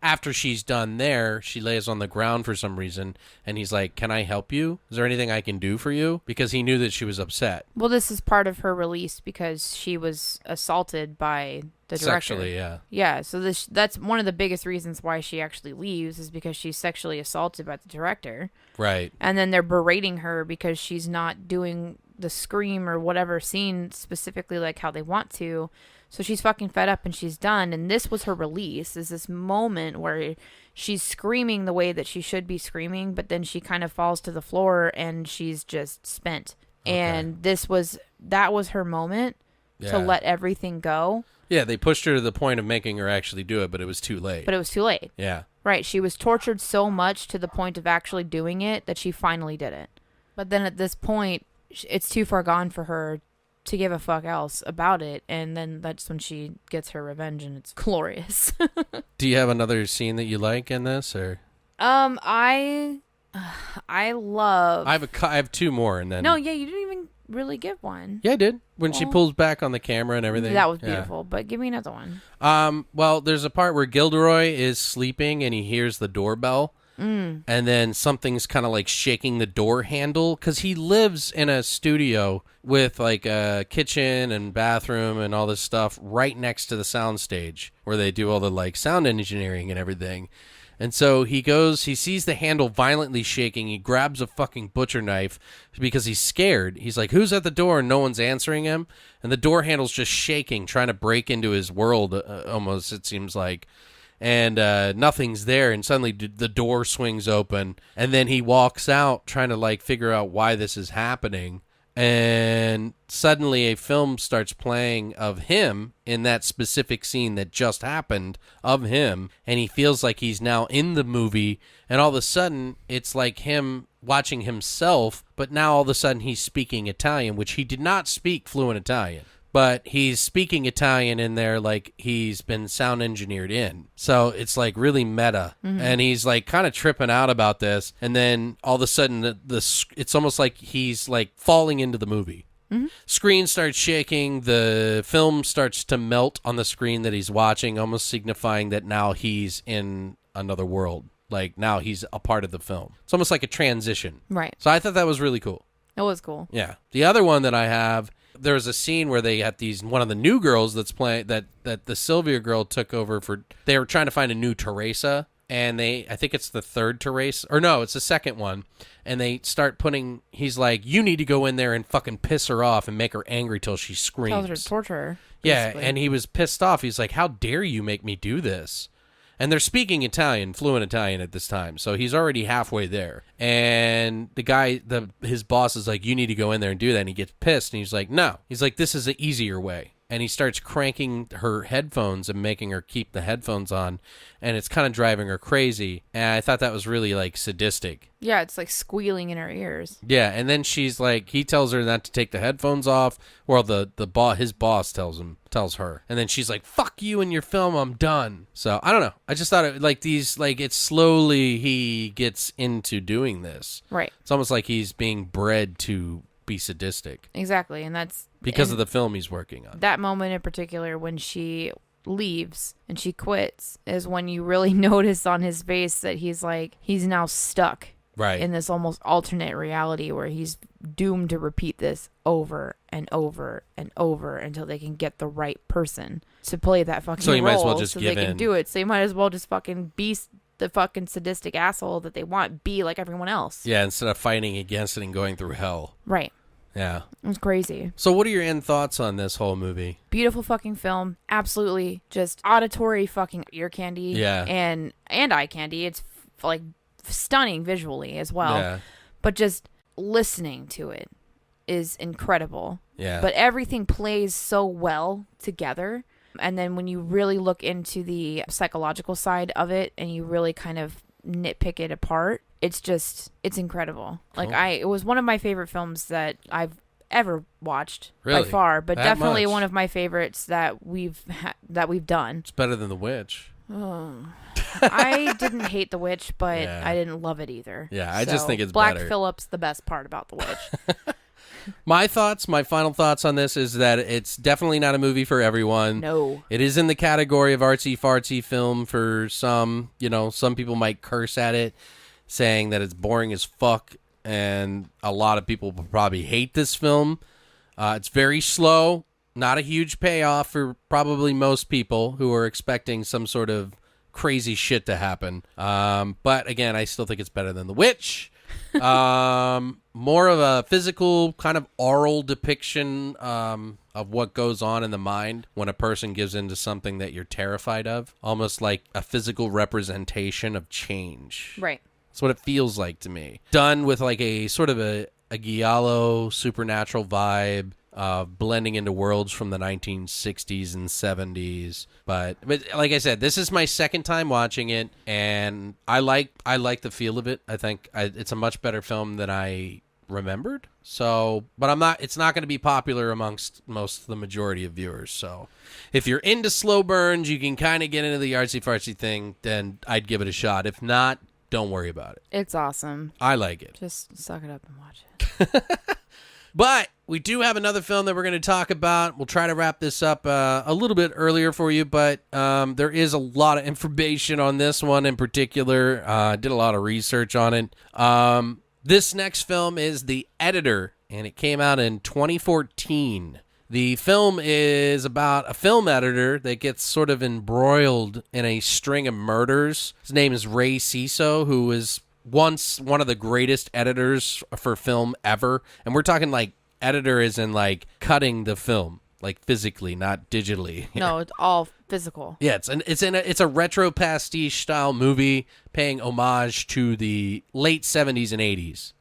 after she's done there, she lays on the ground for some reason, and he's like, "Can I help you? Is there anything I can do for you?" Because he knew that she was upset. Well, this is part of her release because she was assaulted by the director. Sexually, yeah. Yeah, so that's one of the biggest reasons why she actually leaves is because she's sexually assaulted by the director. Right. And then they're berating her because she's not doing the scream or whatever scene specifically like how they want to. So she's fucking fed up and she's done. And this was her release, is this moment where she's screaming the way that she should be screaming, but then she kind of falls to the floor and she's just spent. Okay. And that was her moment to let everything go. Yeah, they pushed her to the point of making her actually do it, but it was too late. Yeah. Right. She was tortured so much to the point of actually doing it that she finally did it. But then at this point, it's too far gone for her to give a fuck else about it. And then that's when she gets her revenge, and it's glorious. Do you have another scene that you like in this, or? I love. I have two more, and then. No, yeah, you didn't even really give one. Yeah, I did. When she pulls back on the camera and everything. That was beautiful, but give me another one. Well, there's a part where Gilderoy is sleeping and he hears the doorbell. And then something's kind of like shaking the door handle because he lives in a studio with like a kitchen and bathroom and all this stuff right next to the soundstage where they do all the like sound engineering and everything. And so he sees the handle violently shaking. He grabs a fucking butcher knife because he's scared. He's like, "Who's at the door?" And no one's answering him. And the door handle's just shaking, trying to break into his world almost, it seems like. And nothing's there. And suddenly the door swings open. And then he walks out trying to like figure out why this is happening. And suddenly a film starts playing of him in that specific scene that just happened of him. And he feels like he's now in the movie. And all of a sudden, it's like him watching himself. But now all of a sudden, he's speaking Italian, which he did not speak fluent Italian. But he's speaking Italian in there like he's been sound engineered in. So it's like really meta. Mm-hmm. And he's like kind of tripping out about this. And then all of a sudden, it's almost like he's like falling into the movie. Mm-hmm. Screen starts shaking. The film starts to melt on the screen that he's watching, almost signifying that now he's in another world. Like now he's a part of the film. It's almost like a transition. Right. So I thought that was really cool. It was cool. Yeah. The other one that I have... There's a scene where they had one of the new girls that's playing that the Sylvia girl took over for. They were trying to find a new Teresa, and I think it's the third Teresa, or no, it's the second one. And they start putting. He's like, "You need to go in there and fucking piss her off and make her angry till she screams." Tells her to torture her. Yeah, and he was pissed off. He's like, "How dare you make me do this?" And they're speaking Italian, fluent Italian at this time. So he's already halfway there. And the guy, his boss is like, "You need to go in there and do that." And he gets pissed. And he's like, "No." He's like, "This is an easier way." And he starts cranking her headphones and making her keep the headphones on. And it's kind of driving her crazy. And I thought that was really like sadistic. Yeah, it's like squealing in her ears. Yeah, and then she's like, he tells her not to take the headphones off. Well, his boss tells her. And then she's like, "Fuck you and your film, I'm done." So, I don't know. I just thought it's slowly he gets into doing this. Right. It's almost like he's being bred to be sadistic. Exactly, and that's... Because of the film he's working on. That moment in particular when she leaves and she quits is when you really notice on his face that he's now stuck. Right. In this almost alternate reality where he's doomed to repeat this over and over and over until they can get the right person to play that fucking role. So you might as well just give in. So they can do it. So you might as well just fucking be the fucking sadistic asshole that they want. Be like everyone else. Yeah, instead of fighting against it and going through hell. Right. Yeah. It was crazy. So what are your end thoughts on this whole movie? Beautiful fucking film. Absolutely just auditory fucking ear candy. Yeah. And eye candy. It's like stunning visually as well. Yeah. But just listening to it is incredible. Yeah. But everything plays so well together. And then when you really look into the psychological side of it and you really kind of nitpick it apart, it's incredible. Cool. Like it was one of my favorite films that I've ever watched really? By far, but that definitely much? One of my favorites that we've done. It's better than The Witch. Oh. I didn't hate The Witch, but Yeah. I didn't love it either. Yeah, I just think it's Black better. Phillip's the best part about The Witch. My final thoughts on this is that it's definitely not a movie for everyone. No. It is in the category of artsy-fartsy film for some. Some people might curse at it, saying that it's boring as fuck, and a lot of people will probably hate this film. It's very slow, not a huge payoff for probably most people who are expecting some sort of crazy shit to happen. But again, I still think it's better than The Witch. More of a physical kind of oral depiction of what goes on in the mind when a person gives into something that you're terrified of, almost like a physical representation of change. Right. That's what it feels like to me. Done with like a sort of a giallo supernatural vibe, blending into worlds from the 1960s and 70s. But like I said, this is my second time watching it, and I like the feel of it. I think it's a much better film than I remembered. So, but it's not going to be popular amongst the majority of viewers. So, if you're into slow burns, you can kind of get into the artsy-fartsy thing, then I'd give it a shot. If not, don't worry about it. It's awesome. I like it. Just suck it up and watch it. But we do have another film that we're going to talk about. We'll try to wrap this up a little bit earlier for you, but there is a lot of information on this one in particular. I did a lot of research on it. This next film is The Editor, and it came out in 2014. The film is about a film editor that gets sort of embroiled in a string of murders. His name is Ray Ciso, who was once one of the greatest editors for film ever. And we're talking like editor as in like cutting the film, like physically, not digitally. No, it's all physical. Yeah, it's a retro pastiche style movie paying homage to the late 70s and 80s.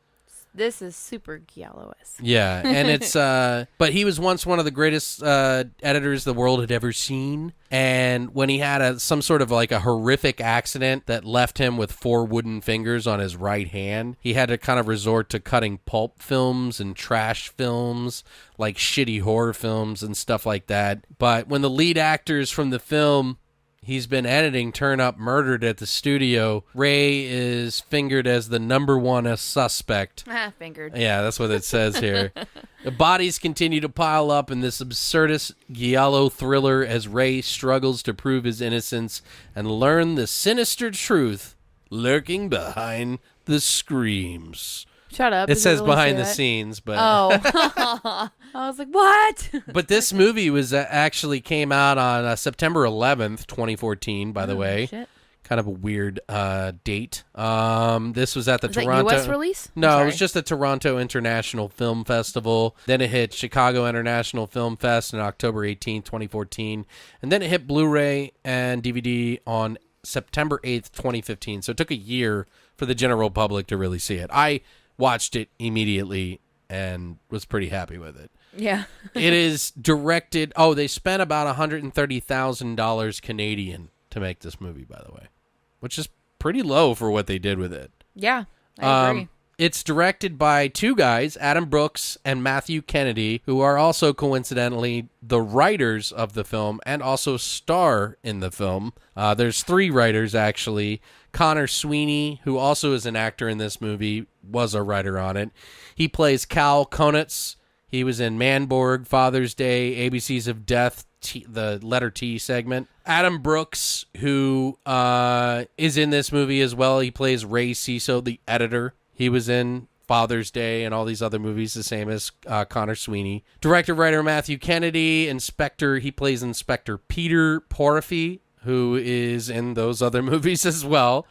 This is super giallo-esque. Yeah, and it's but he was once one of the greatest editors the world had ever seen. And when he had some sort of like a horrific accident that left him with 4 wooden fingers on his right hand, he had to kind of resort to cutting pulp films and trash films, like shitty horror films and stuff like that. But when the lead actors from the film he's been editing turn up murdered at the studio, Ray is fingered as the number one suspect. Fingered. Yeah, that's what it says here. The bodies continue to pile up in this absurdist giallo thriller as Ray struggles to prove his innocence and learn the sinister truth lurking behind the screams. Shut up. It Did says you really behind say the that? scenes, but Oh. I was like, what? but this movie was actually came out on September 11th, 2014, by the way. Shit. Kind of a weird date. This was at the Is Toronto. that U.S. release? No, it was just the Toronto International Film Festival. Then it hit Chicago International Film Fest on October 18th, 2014. And then it hit Blu-ray and DVD on September 8th, 2015. So it took a year for the general public to really see it. I watched it immediately and was pretty happy with it. Yeah. It is directed... Oh, they spent about $130,000 Canadian to make this movie, by the way, which is pretty low for what they did with it. Yeah, I agree. It's directed by 2 guys, Adam Brooks and Matthew Kennedy, who are also coincidentally the writers of the film and also star in the film. There's 3 writers, actually. Connor Sweeney, who also is an actor in this movie, was a writer on it. He plays Cal Konitz. He was in Manborg, Father's Day, ABCs of Death, the letter T segment. Adam Brooks, who is in this movie as well. He plays Ray Ciso, the editor. He was in Father's Day and all these other movies, the same as Connor Sweeney. Director-writer Matthew Kennedy. He plays Inspector Peter Porphy, who is in those other movies as well.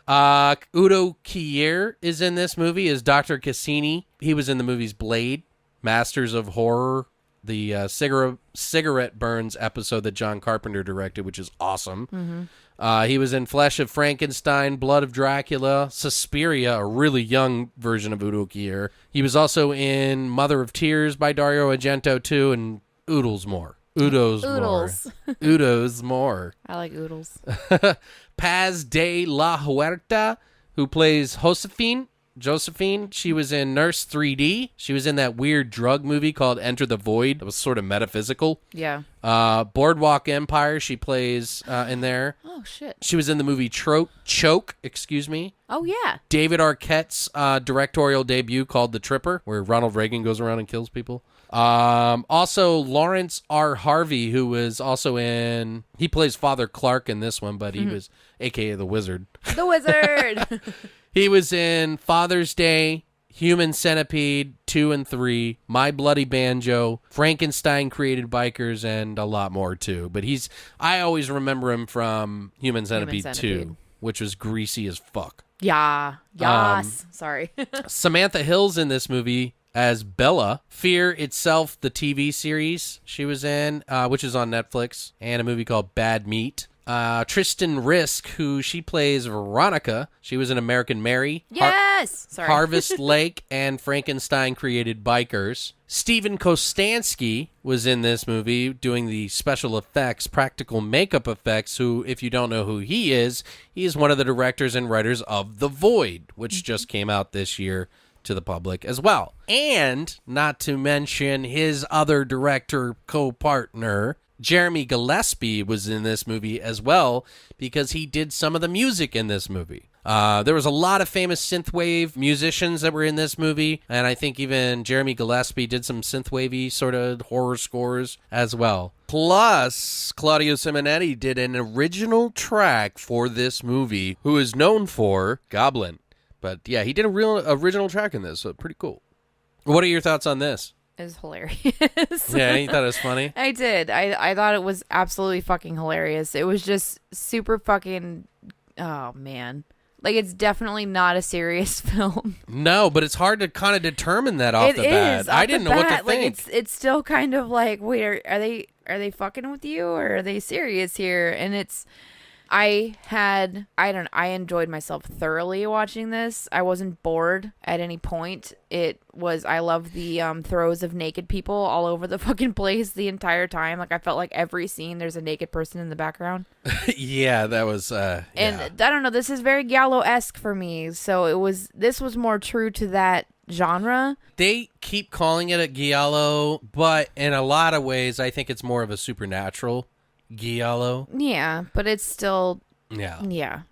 Udo Kier is in this movie as Dr. Cassini. He was in the movies Blade, Masters of Horror, the cigarette burns episode that John Carpenter directed, which is awesome. Mm-hmm. He was in Flesh of Frankenstein, Blood of Dracula, Suspiria, a really young version of Udo Kier. He was also in Mother of Tears by Dario Argento too, and Oodles more. Udo's more. I like oodles. Paz de la Huerta, who plays Josefine, Josephine. She was in Nurse 3D. She was in that weird drug movie called Enter the Void. It was sort of metaphysical. Yeah. Boardwalk Empire, she plays in there. Oh, shit. She was in the movie Choke, excuse me. Oh, yeah. David Arquette's directorial debut called The Tripper, where Ronald Reagan goes around and kills people. Also, Lawrence R. Harvey, who was also in... He plays Father Clark in this one, but he was a.k.a. The Wizard. The Wizard! He was in Father's Day, Human Centipede 2 and 3, My Bloody Banjo, Frankenstein Created Bikers, and a lot more, too. But I always remember him from Human Centipede 2, which was greasy as fuck. Yeah. Yes. Sorry. Samantha Hill's in this movie as Bella. Fear Itself, the TV series she was in, which is on Netflix, and a movie called Bad Meat. Tristan Risk, who she plays Veronica. She was in American Mary. Yes! Sorry. Harvest Lake and Frankenstein Created Bikers. Stephen Kostansky was in this movie doing the special effects, practical makeup effects, who, if you don't know who he is one of the directors and writers of The Void, which just came out this year to the public as well. And, not to mention his other director co-partner, Jeremy Gillespie, was in this movie as well because he did some of the music in this movie. There was a lot of famous synthwave musicians that were in this movie, and I think even Jeremy Gillespie did some synthwavy sort of horror scores as well. Plus, Claudio Simonetti did an original track for this movie, who is known for Goblin. But yeah, he did a real original track in this, so pretty cool. What are your thoughts on this? Is hilarious. Yeah, you thought it was funny? I did. I thought it was absolutely fucking hilarious. It was just super fucking... Oh, man. Like, it's definitely not a serious film. No, but it's hard to kind of determine that off the bat. I didn't know what to think. Like, it's still kind of like, wait, are they fucking with you, or are they serious here? And it's... I enjoyed myself thoroughly watching this. I wasn't bored at any point. I love the throws of naked people all over the fucking place the entire time. Like, I felt like every scene there's a naked person in the background. Yeah, that was, And I don't know, this is very giallo-esque for me. So this was more true to that genre. They keep calling it a giallo, but in a lot of ways, I think it's more of a supernatural giallo. Yeah, but it's still... Yeah.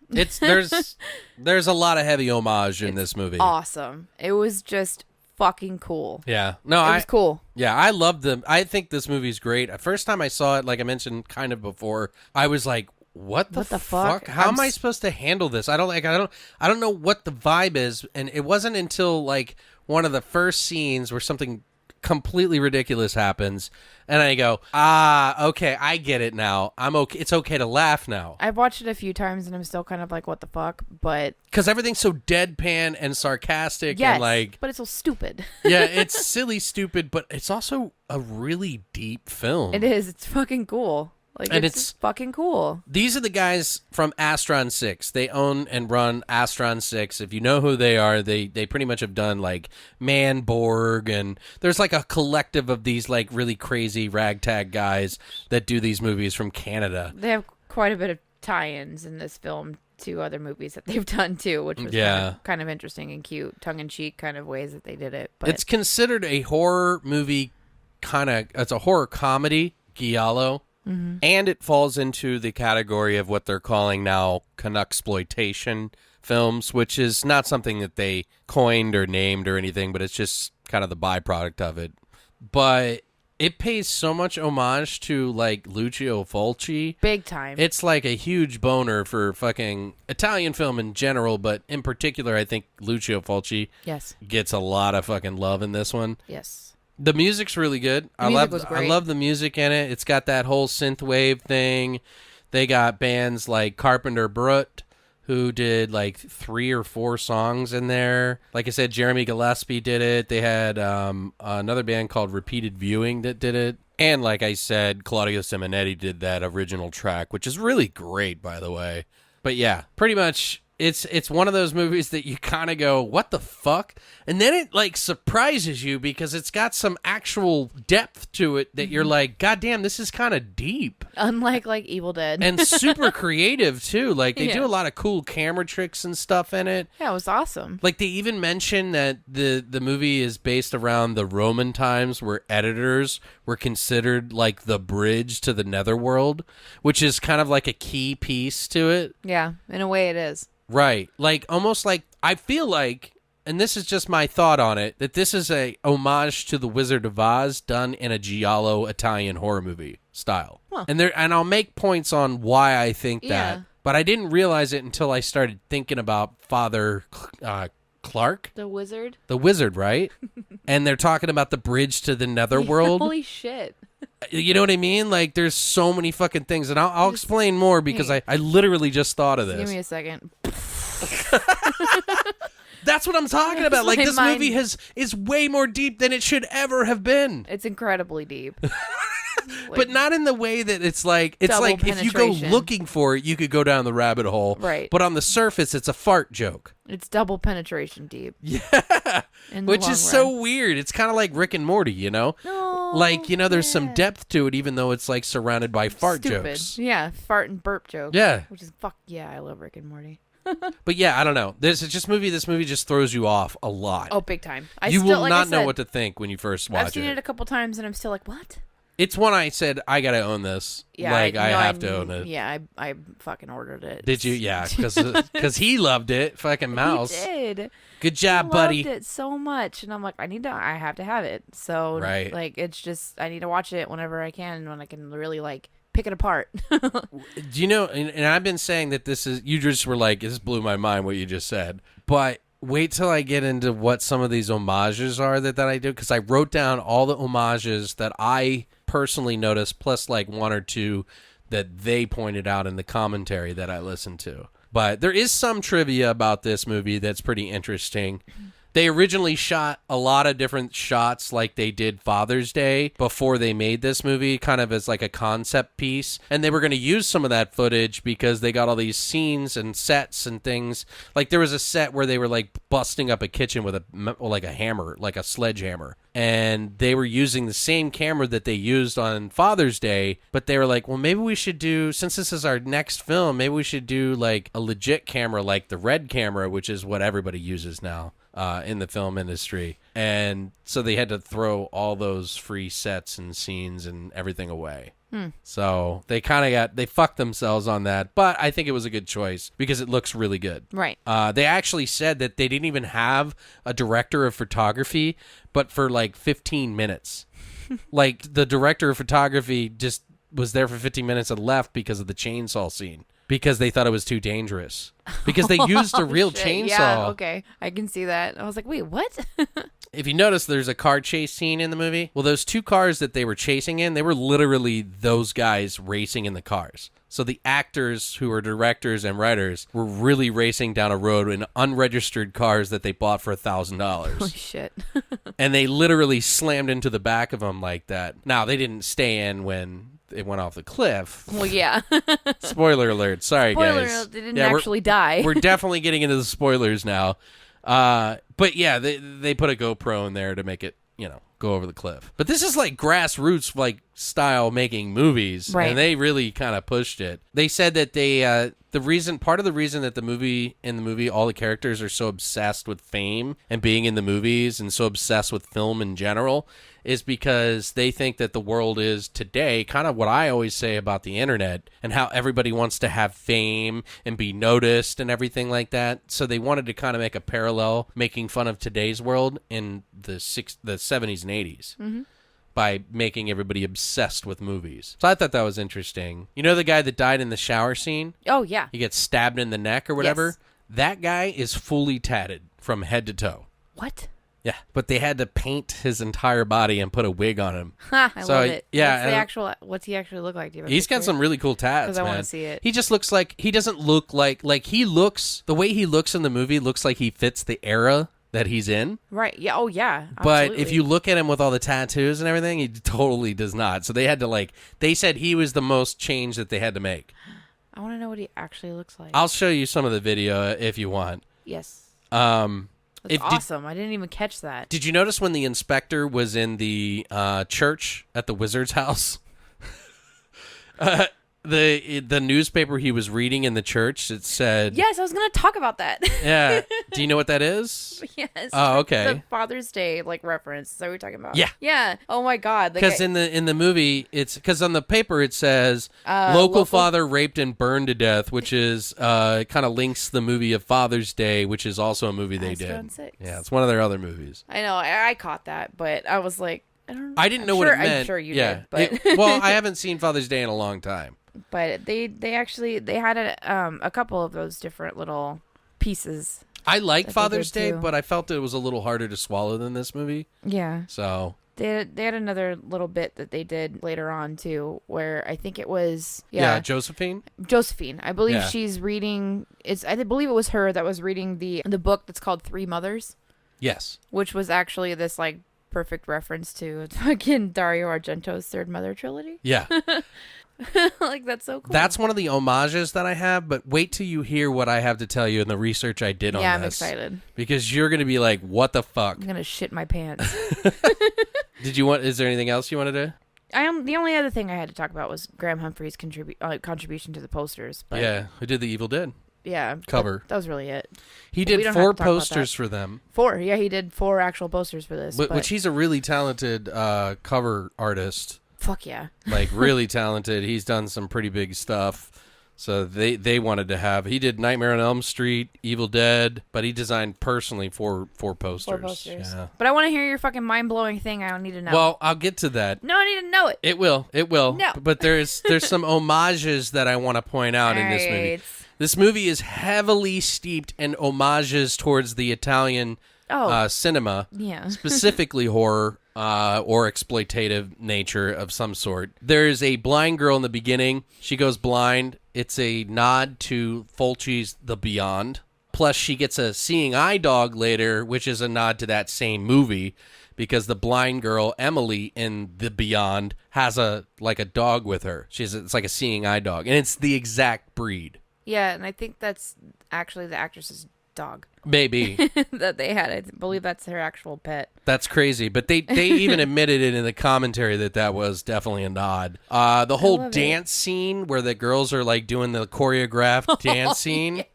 There's a lot of heavy homage in this movie. Awesome. It was just fucking cool. Yeah. No, it was cool. Yeah, I loved them. I think this movie's great. First time I saw it, like I mentioned kind of before, I was like, what the fuck? How am I supposed to handle this? I don't know what the vibe is, and it wasn't until like one of the first scenes where something completely ridiculous happens, and I go, okay, I get it now. I'm okay. It's okay to laugh now. I've watched it a few times, and I'm still kind of like, what the fuck? But because everything's so deadpan and sarcastic, yes, and like, but it's so stupid. Yeah, it's silly, stupid, but it's also a really deep film. It is. It's fucking cool. Like, and it's fucking cool. These are the guys from Astron 6. They own and run Astron 6. If you know who they are, they pretty much have done like Manborg, and there's like a collective of these like really crazy ragtag guys that do these movies from Canada. They have quite a bit of tie-ins in this film to other movies that they've done too, which was kind of interesting and cute, tongue-in-cheek kind of ways that they did it. But it's considered a horror movie, it's a horror comedy, giallo. Mm-hmm. And it falls into the category of what they're calling now Canucksploitation films, which is not something that they coined or named or anything, but it's just kind of the byproduct of it. But it pays so much homage to like Lucio Fulci. Big time. It's like a huge boner for fucking Italian film in general, but in particular, I think Lucio Fulci gets a lot of fucking love in this one. Yes. The music's really good. I love the music in it. It's got that whole synthwave thing. They got bands like Carpenter Brut, who did like 3 or 4 songs in there. Like I said, Jeremy Gillespie did it. They had another band called Repeated Viewing that did it. And like I said, Claudio Simonetti did that original track, which is really great, by the way. But yeah, pretty much... It's one of those movies that you kind of go, what the fuck? And then it like surprises you because it's got some actual depth to it that you're like, God damn, this is kind of deep. Unlike like Evil Dead. And super creative too. Like they do Yeah. a lot of cool camera tricks and stuff in it. Yeah, it was awesome. Like they even mention that the movie is based around the Roman times where editors were considered like the bridge to the netherworld, which is kind of like a key piece to it. Yeah, in a way it is. Right. Like almost like I feel like, and this is just my thought on it, that this is a homage to The Wizard of Oz done in a giallo Italian horror movie style. Huh. And I'll make points on why I think that, Yeah. but I didn't realize it until I started thinking about Father Clark, The Wizard. the wizard, right? And they're talking about the bridge to the netherworld. Holy shit. You know what I mean? Like there's so many fucking things, and I'll explain more because I literally just thought of this. Give me a second. That's what I'm talking about. Like My this mind- movie is way more deep than it should ever have been. It's incredibly deep. But not in the way that it's like Double if you go penetration. looking for it, you could go down the rabbit hole. Right. But on the surface, it's a fart joke. It's double penetration deep. Yeah. In the Which long is run. so weird. It's kind of like Rick and Morty, you know? No, Like, there's some yeah. depth to it, even though it's like surrounded by fart Stupid. jokes. Yeah, fart and burp jokes. Yeah. Which is yeah, I love Rick and Morty. But yeah, I don't know. This movie just throws you off a lot. Oh, big time. You still, will like not I know said, what to think when you first watch I've seen it a couple times and I'm still like, what? It's one I said, I gotta own this. Yeah, like, I no, have to own it. Yeah, I fucking ordered it. Did you? Yeah, because he loved it. Fucking mouse. He did. Good job, I buddy. loved it so much, and I'm like, I have to have it. So, Right. like, it's just, I need to watch it whenever I can, when I can really, like, pick it apart. Do you know, and I've been saying that you just were like, this blew my mind what you just said. But wait till I get into what some of these homages are that I do, because I wrote down all the homages that I personally noticed, plus like one or two that they pointed out in the commentary that I listened to. But there is some trivia about this movie that's pretty interesting. They originally shot a lot of different shots like they did Father's Day before they made this movie, kind of as like a concept piece. And they were going to use some of that footage because they got all these scenes and sets and things. Like there was a set where they were like busting up a kitchen with a hammer, like a sledgehammer. And they were using the same camera that they used on Father's Day, but they were like, well, maybe we should do, since this is our next film, maybe we should do like a legit camera like the Red camera, which is what everybody uses now. In the film industry. And so they had to throw all those free sets and scenes and everything away. So they they fucked themselves on that, but I think it was a good choice because it looks really good. Right. They actually said that they didn't even have a director of photography, but for like 15 minutes. Like the director of photography just was there for 15 minutes and left because of the chainsaw scene. Because they thought it was too dangerous. Because they used a real Shit. chainsaw. Yeah, okay. I can see that. I was like, wait, what? If you notice, there's a car chase scene in the movie. Well, those two cars that they were chasing in, they were literally those guys racing in the cars. So the actors who were directors and writers were really racing down a road in unregistered cars that they bought for Holy $1,000. shit. And they literally slammed into the back of them like that. Now, they didn't stay in when it went off the cliff. Well, yeah. Spoiler alert. Sorry, Spoiler guys. alert, they didn't Yeah, actually die. We're definitely getting into the spoilers now. But yeah, they put a GoPro in there to make it, go over the cliff. But this is like grassroots like style making movies, Right. and they really kind of pushed it. They said that part of the reason that in the movie all the characters are so obsessed with fame and being in the movies and so obsessed with film in general is because they think that the world is today kind of what I always say about the internet and how everybody wants to have fame and be noticed and everything like that. So they wanted to kind of make a parallel making fun of today's world in the 70s and 80s. Mm-hmm. By making everybody obsessed with movies. So I thought that was interesting. You know the guy that died in the shower scene? Oh, yeah. He gets stabbed in the neck or whatever? Yes. That guy is fully tatted from head to toe. What? Yeah, but they had to paint his entire body and put a wig on him. Ha, I So, love it. yeah, What's he actually look like? Do you have a He's got picture? some really cool tats, 'Cause I man. wanna see it. He just looks like, he doesn't look like he looks, the way he looks in the movie looks like he fits the era that he's in. Right. Yeah. Oh, yeah. But Absolutely. if you look at him with all the tattoos and everything, he totally does not. So they had to they said he was the most change that they had to make. I want to know what he actually looks like. I'll show you some of the video if you want. Yes. That's awesome. I didn't even catch that. Did you notice when the inspector was in the church at the wizard's house? The newspaper he was reading in the church, it said... Yes, I was going to talk about that. Yeah. Do you know what that is? Yes. Oh, okay. The Father's Day reference. Is that what we're talking about? Yeah. Yeah. Oh my God. Because in the movie, it's because on the paper it says local father raped and burned to death, which is kind of links the movie of Father's Day, which is also a movie they did. 6. Yeah, it's one of their other movies. I know. I caught that, but I was like, I didn't know what it meant. I'm sure you did. But well, I haven't seen Father's Day in a long time. But they had a couple of those different little pieces. I like that Father's they did Day, too. but I felt it was a little harder to swallow than this movie. Yeah. So They had another little bit that they did later on too, where I think it was Josephine. Josephine. I believe Yeah. she's reading. I believe it was her that was reading the book that's called Three Mothers, Yes. which was actually this perfect reference to fucking Dario Argento's Third Mother trilogy. Yeah. That's so cool. That's one of the homages that I have, but wait till you hear what I have to tell you in the research I did on this. Yeah, I'm excited. Because you're going to be like, what the fuck? I'm gonna shit my pants. Is there anything else you wanted to? The only other thing I had to talk about was Graham Humphrey's contribution to the posters. But Yeah, who did the Evil Dead yeah, cover? That was really it. He We did don't have 4 to talk about posters that. for them. 4. Yeah, he did 4 actual posters for this. But Which he's a really talented cover artist. fuck yeah. Really talented. He's done some pretty big stuff. So they wanted to have. He did Nightmare on Elm Street, Evil Dead, but he designed personally four posters. 4 posters. Yeah. But I want to hear your fucking mind blowing thing. I don't need to know. Well, I'll get to that. No, I need to know it. It will. No. But there's some homages that I want to point out in this movie. Alright. This movie is heavily steeped in homages towards the Italian cinema, Yeah. specifically horror or exploitative nature of some sort. There's a blind girl in the beginning. She goes blind. It's a nod to Fulci's The Beyond. Plus, she gets a seeing eye dog later, which is a nod to that same movie, because the blind girl, Emily, in The Beyond, has a dog with her. It's like a seeing eye dog, and it's the exact breed. Yeah, and I think that's actually the actress's dog Maybe. that they had. I believe that's her actual pet. That's crazy. But they even admitted it in the commentary that was definitely a nod. The whole love dance scene where the girls are doing the choreographed dance scene. Yes.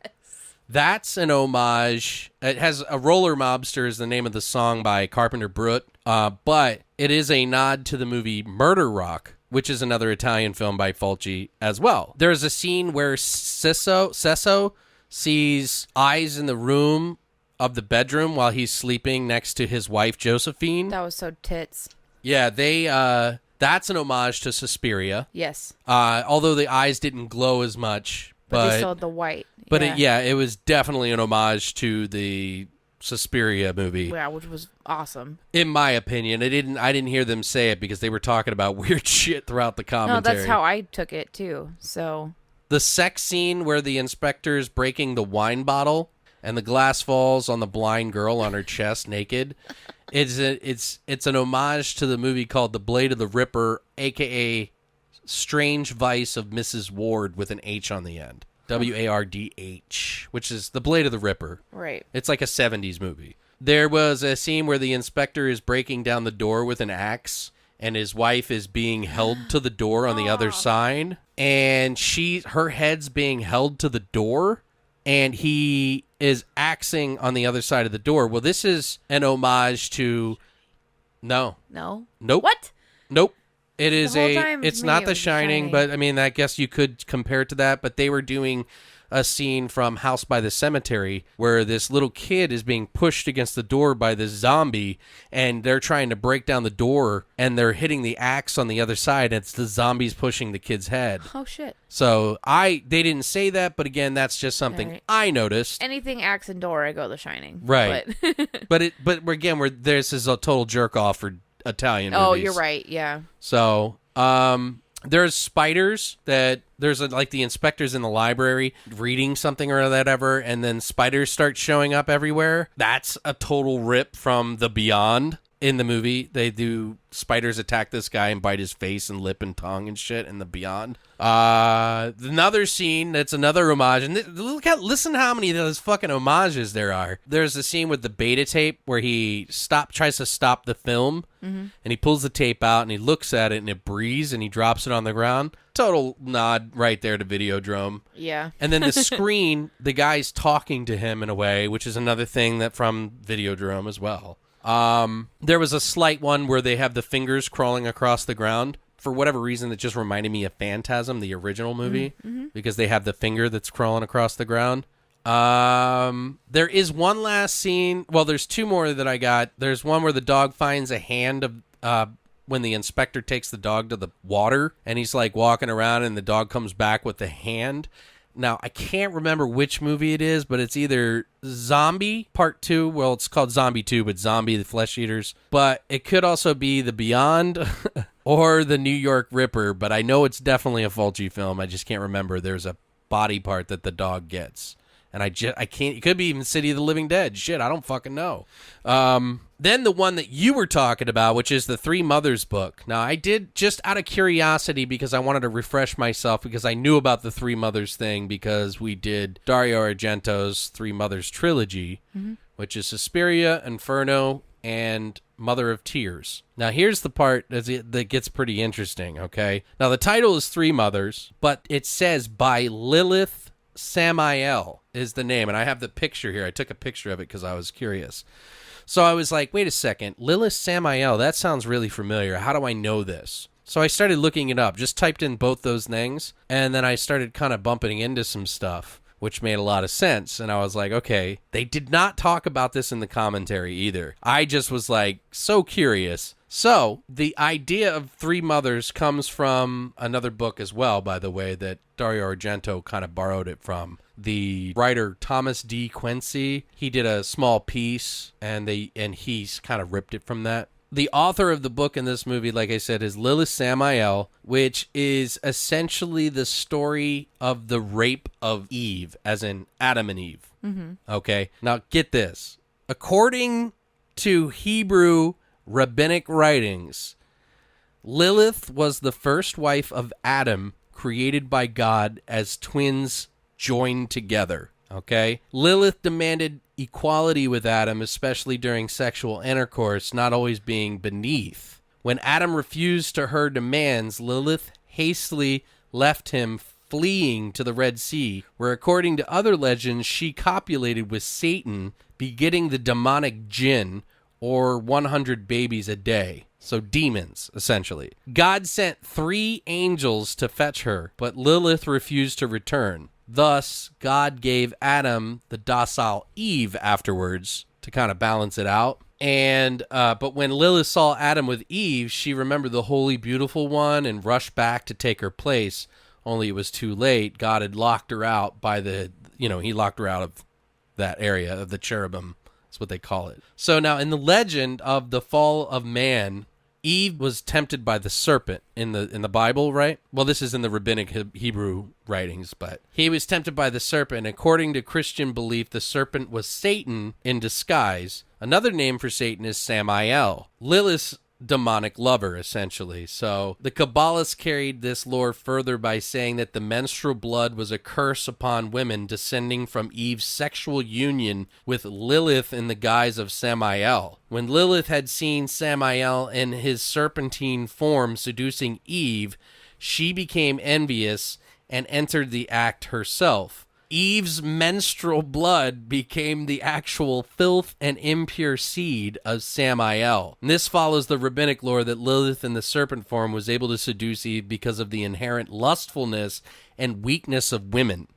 That's an homage. It has a Roller Mobster is the name of the song by Carpenter Brut. But it is a nod to the movie Murder Rock, which is another Italian film by Fulci as well. There's a scene where Cesso sees eyes in the room of the bedroom while he's sleeping next to his wife, Josephine. That was so tits. Yeah, that's an homage to Suspiria. Yes. Although the eyes didn't glow as much. But they still had the white. But yeah. it was definitely an homage to the Suspiria movie. Yeah, which was awesome. In my opinion, I didn't hear them say it because they were talking about weird shit throughout the No, commentary. that's how I took it too. So The sex scene where the inspector's breaking the wine bottle and the glass falls on the blind girl on her chest naked. It's an homage to the movie called The Blade of the Ripper, aka Strange Vice of Mrs. Ward with an H on the end. Wardh, which is The Blade of the Ripper. right. It's like a 70s movie. There was a scene where the inspector is breaking down the door with an axe, and his wife is being held to the door on the other side, and her head's being held to the door, and he is axing on the other side of the door. Well, this is an homage to... No. No. Nope. What? Nope. It is The whole time to it's me not it The was The Shining, Shining. but I mean, I guess you could compare it to that, but they were doing a scene from House by the Cemetery where this little kid is being pushed against the door by this zombie, and they're trying to break down the door, and they're hitting the axe on the other side, and it's the zombies pushing the kid's head. Oh shit. So they didn't say that, but again, that's just something Alright. I noticed. Anything axe and door, I go The Shining. Right. But But again, this is a total jerk off for Italian movies. oh, you're right. Yeah. So, there's spiders there's the inspectors in the library reading something or whatever, and then spiders start showing up everywhere. That's a total rip from The Beyond. in the movie. They do spiders attack this guy and bite his face and lip and tongue and shit in the Beyond. Another scene that's another homage, and listen how many of those fucking homages there are. There's a scene with the beta tape where he tries to stop the film, and he pulls the tape out and he looks at it and it breathes and he drops it on the ground. Total nod right there to Videodrome. Yeah. And then the screen, the guy's talking to him in a way, which is another thing that from Videodrome as well. There was a slight one where they have the fingers crawling across the ground. For whatever reason, that just reminded me of Phantasm, the original movie, because they have the finger that's crawling across the ground. There is one last scene. Well, there's two more that I got. There's one where the dog finds a hand of, when the inspector takes the dog to the water, and he's like walking around, and the dog comes back with the hand. Now, I can't remember which movie it is, but it's either Zombie Part 2. Well, it's called Zombie 2, but Zombie, the Flesh Eaters. But it could also be The Beyond or The New York Ripper, but I know it's definitely a Fulci film. I just can't remember. There's a body part that the dog gets. And I can't, it could be even City of the Living Dead. Shit, I don't fucking know. Then the one that you were talking about, which is the Three Mothers book. Now, I did just out of curiosity because I wanted to refresh myself because I knew about the Three Mothers thing because we did Dario Argento's Three Mothers trilogy, which is Suspiria, Inferno, and Mother of Tears. Now, here's the part that gets pretty interesting, okay? Now, the title is Three Mothers, but it says by Lilith Samael is the name, and I have the picture here. I took a picture of it because I was curious. So I was like, wait a second, Lilith Samael, that sounds really familiar. How do I know this? So I started looking it up, just typed in both those things, and then I started kind of bumping into some stuff, which made a lot of sense. And I was like, okay, they did not talk about this in the commentary either. I just was like, so curious. So the idea of Three Mothers comes from another book as well, by the way, that Dario Argento kind of borrowed it from. The writer Thomas D. Quincy, he did a small piece, and he's kind of ripped it from that. The author of the book in this movie, like I said, is Lilith Samael, which is essentially the story of the rape of Eve, as in Adam and Eve. Okay, now get this. According to Hebrew rabbinic writings, Lilith was the first wife of Adam, created by God as twins joined together. Okay? Lilith demanded equality with Adam, especially during sexual intercourse, not always being beneath. When Adam refused to her demands, Lilith hastily left him, fleeing to the Red Sea, where, according to other legends, she copulated with Satan, begetting the demonic jinn, or 100 babies a day. So demons, essentially. God sent 3 angels to fetch her, but Lilith refused to return. Thus, God gave Adam the docile Eve afterwards to kind of balance it out. And but when Lilith saw Adam with Eve, she remembered the holy, beautiful one and rushed back to take her place. Only it was too late. God had locked her out by he locked her out of that area of the cherubim. That's what they call it. So now in the legend of the fall of man, Eve was tempted by the serpent in the Bible, right? Well, this is in the rabbinic Hebrew writings, but he was tempted by the serpent. According to Christian belief, the serpent was Satan in disguise. Another name for Satan is Samael, Lilith's demonic lover, essentially. So the Kabbalists carried this lore further by saying that the menstrual blood was a curse upon women descending from Eve's sexual union with Lilith in the guise of Samael. When Lilith had seen Samael in his serpentine form seducing Eve, she became envious and entered the act herself. Eve's menstrual blood became the actual filth and impure seed of Samael. And this follows the rabbinic lore that Lilith in the serpent form was able to seduce Eve because of the inherent lustfulness and weakness of women.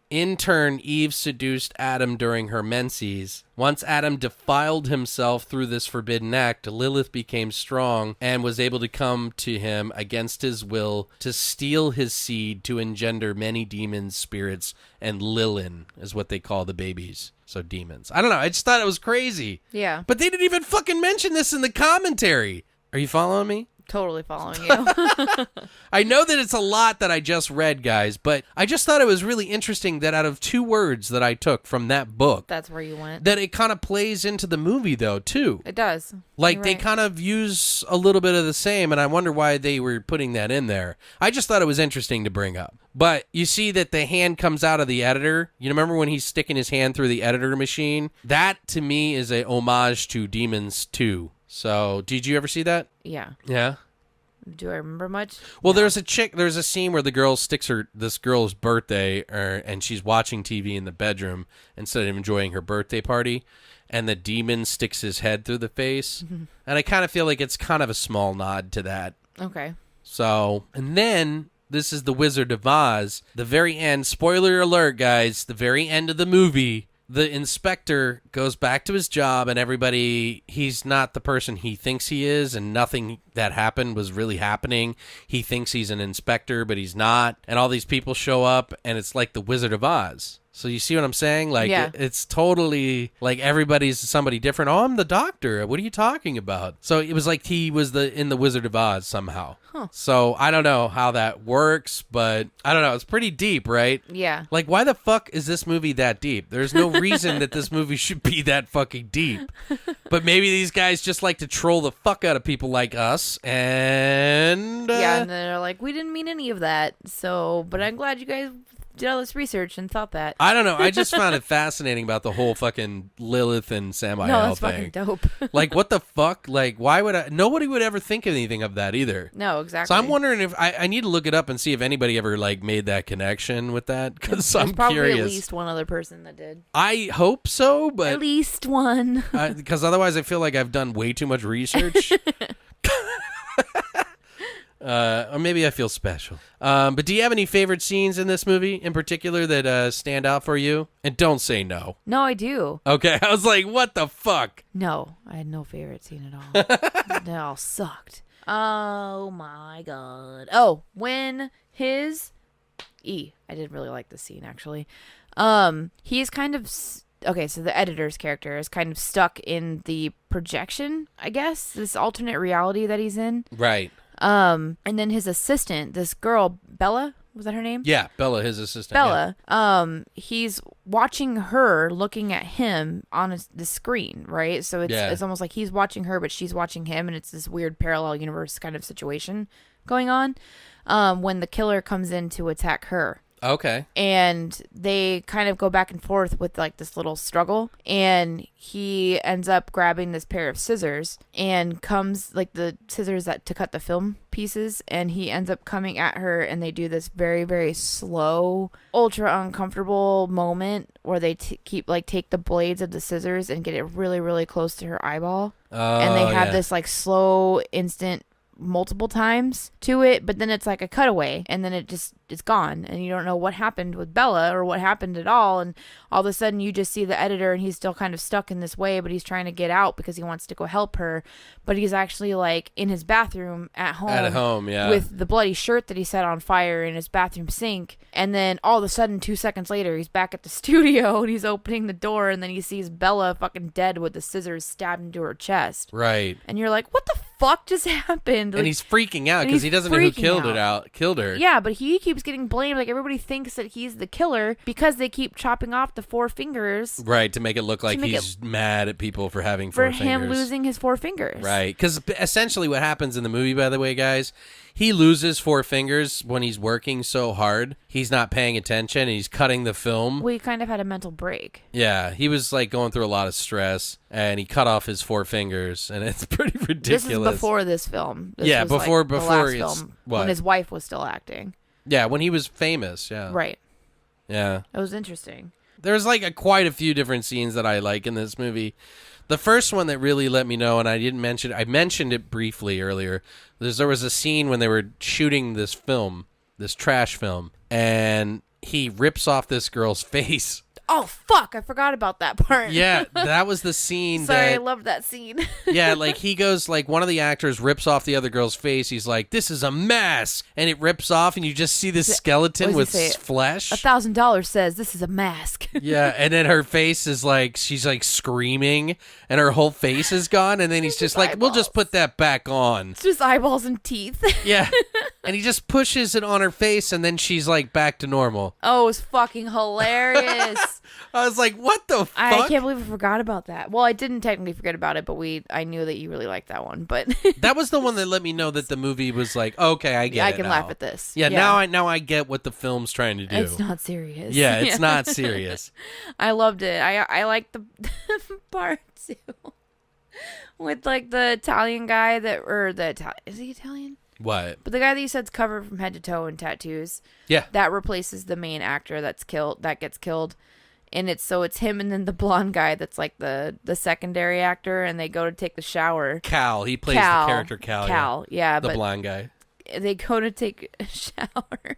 In turn, Eve seduced Adam during her menses. Once Adam defiled himself through this forbidden act, Lilith became strong and was able to come to him against his will to steal his seed to engender many demons, spirits, and Lilin is what they call the babies. So demons. I don't know. I just thought it was crazy. Yeah. But they didn't even fucking mention this in the commentary. Are you following me? Totally following you. I know that it's a lot that I just read, guys, but I just thought it was really interesting that out of 2 words that I took from that book, That's where you went. that it kind of plays into the movie, though, too. It does. Like, You're they right. kind of use a little bit of the same, and I wonder why they were putting that in there. I just thought it was interesting to bring up. But you see that the hand comes out of the editor. You remember when he's sticking his hand through the editor machine? That, to me, is a homage to Demons 2. So, did you ever see that? Yeah. Yeah. Do I remember much? Well, there's a scene where the girl sticks this girl's birthday, and she's watching TV in the bedroom instead of enjoying her birthday party, and the demon sticks his head through the face. And I kind of feel like it's kind of a small nod to that. Okay. So, and then this is the Wizard of Oz. The very end, spoiler alert, guys, the very end of the movie, the inspector goes back to his job, and he's not the person he thinks he is, and nothing that happened was really happening. He thinks he's an inspector, but he's not. And all these people show up, and it's like the Wizard of Oz. So you see what I'm saying? Like, Yeah. it's totally like everybody's somebody different. Oh, I'm the doctor. What are you talking about? So it was like he was in the Wizard of Oz somehow. Huh. So I don't know how that works, but I don't know. It's pretty deep, right? Yeah. Like, why the fuck is this movie that deep? There's no reason that this movie should be that fucking deep. But maybe these guys just like to troll the fuck out of people like us, and... Yeah, and they're like, we didn't mean any of that. So, but I'm glad you guys did all this research and thought that. I don't know. I just found it fascinating about the whole fucking Lilith and Samael No, that's thing. fucking dope. Like, what the fuck? Like, why would nobody would ever think anything of that either. No, exactly. So I'm wondering if I need to look it up and see if anybody ever like made that connection with that, because There's I'm probably curious. at least one other person that did. I hope so, but At least one. because otherwise I feel like I've done way too much research. Or maybe I feel special. But do you have any favorite scenes in this movie in particular that stand out for you? And don't say no. No, I do. Okay, I was like, what the fuck? No, I had no favorite scene at all. They all sucked. Oh my god. Oh, when his I didn't really like this scene actually. He's kind of okay, so the editor's character is kind of stuck in the projection, I guess, this alternate reality that he's in. Right. And then his assistant, this girl, Bella, was that her name? Yeah, Bella, his assistant. Yeah. Bella, he's watching her looking at him on the screen, right? So it's almost like he's watching her, but she's watching him, and it's this weird parallel universe kind of situation going on when the killer comes in to attack her. Okay. And they kind of go back and forth with like this little struggle, and he ends up grabbing this pair of scissors and comes like the scissors to cut the film pieces, and he ends up coming at her, and they do this very, very slow, ultra uncomfortable moment where they take the blades of the scissors and get it really, really close to her eyeball. And they have this like slow instant multiple times to it, but then it's like a cutaway, and then it's gone, and you don't know what happened with Bella or what happened at all, and all of a sudden you just see the editor, and he's still kind of stuck in this way, but he's trying to get out because he wants to go help her, but he's actually like in his bathroom at home yeah, with the bloody shirt that he set on fire in his bathroom sink, and then all of a sudden 2 seconds later he's back at the studio, and he's opening the door, and then he sees Bella fucking dead with the scissors stabbed into her chest. Right. And you're like, what the fuck just happened? And he's freaking out because he doesn't know who killed her. Yeah, but he keeps getting blamed. Like, everybody thinks that he's the killer because they keep chopping off the 4 fingers. Right, to make it look like he's mad at people for having 4 fingers. For him losing his 4 fingers. Right, because essentially what happens in the movie, by the way, guys, he loses 4 fingers when he's working so hard. He's not paying attention, and he's cutting the film. We kind of had a mental break. Yeah, he was like going through a lot of stress, and he cut off his 4 fingers, and it's pretty ridiculous. This is before this film. This yeah, was before the last it's film, what? when his wife was still acting. Yeah, when he was famous. Yeah. Right. Yeah. It was interesting. There's like quite a few different scenes that I like in this movie. The first one that really let me know, and I mentioned it briefly earlier, there was a scene when they were shooting this film, this trash film, and he rips off this girl's face. Oh, fuck. I forgot about that part. Yeah, that was the scene Sorry, I loved that scene. Yeah, like he goes, like one of the actors rips off the other girl's face. He's like, "This is a mask," and it rips off, and you just see this skeleton with flesh. $1,000 says this is a mask. Yeah, and then her face is like, she's like screaming, and her whole face is gone, and then he's just like, "We'll just put that back on." It's just eyeballs and teeth. Yeah, and he just pushes it on her face, and then she's like back to normal. Oh, it was fucking hilarious. I was like, "What the fuck?" I can't believe I forgot about that. Well, I didn't technically forget about it, but I knew that you really liked that one. But that was the one that let me know that the movie was like, okay, I get it. I can now. laugh at this. Yeah, now I get what the film's trying to do. It's not serious. Yeah, it's not serious. I loved it. I liked the part too with like the Italian guy is he Italian? What? But the guy that you said's covered from head to toe in tattoos. Yeah. That replaces the main actor that gets killed. And it's him and then the blonde guy that's like the secondary actor, and they go to take the shower. Cal. He plays the character Cal. Cal, yeah. The blonde guy. They go to take a shower.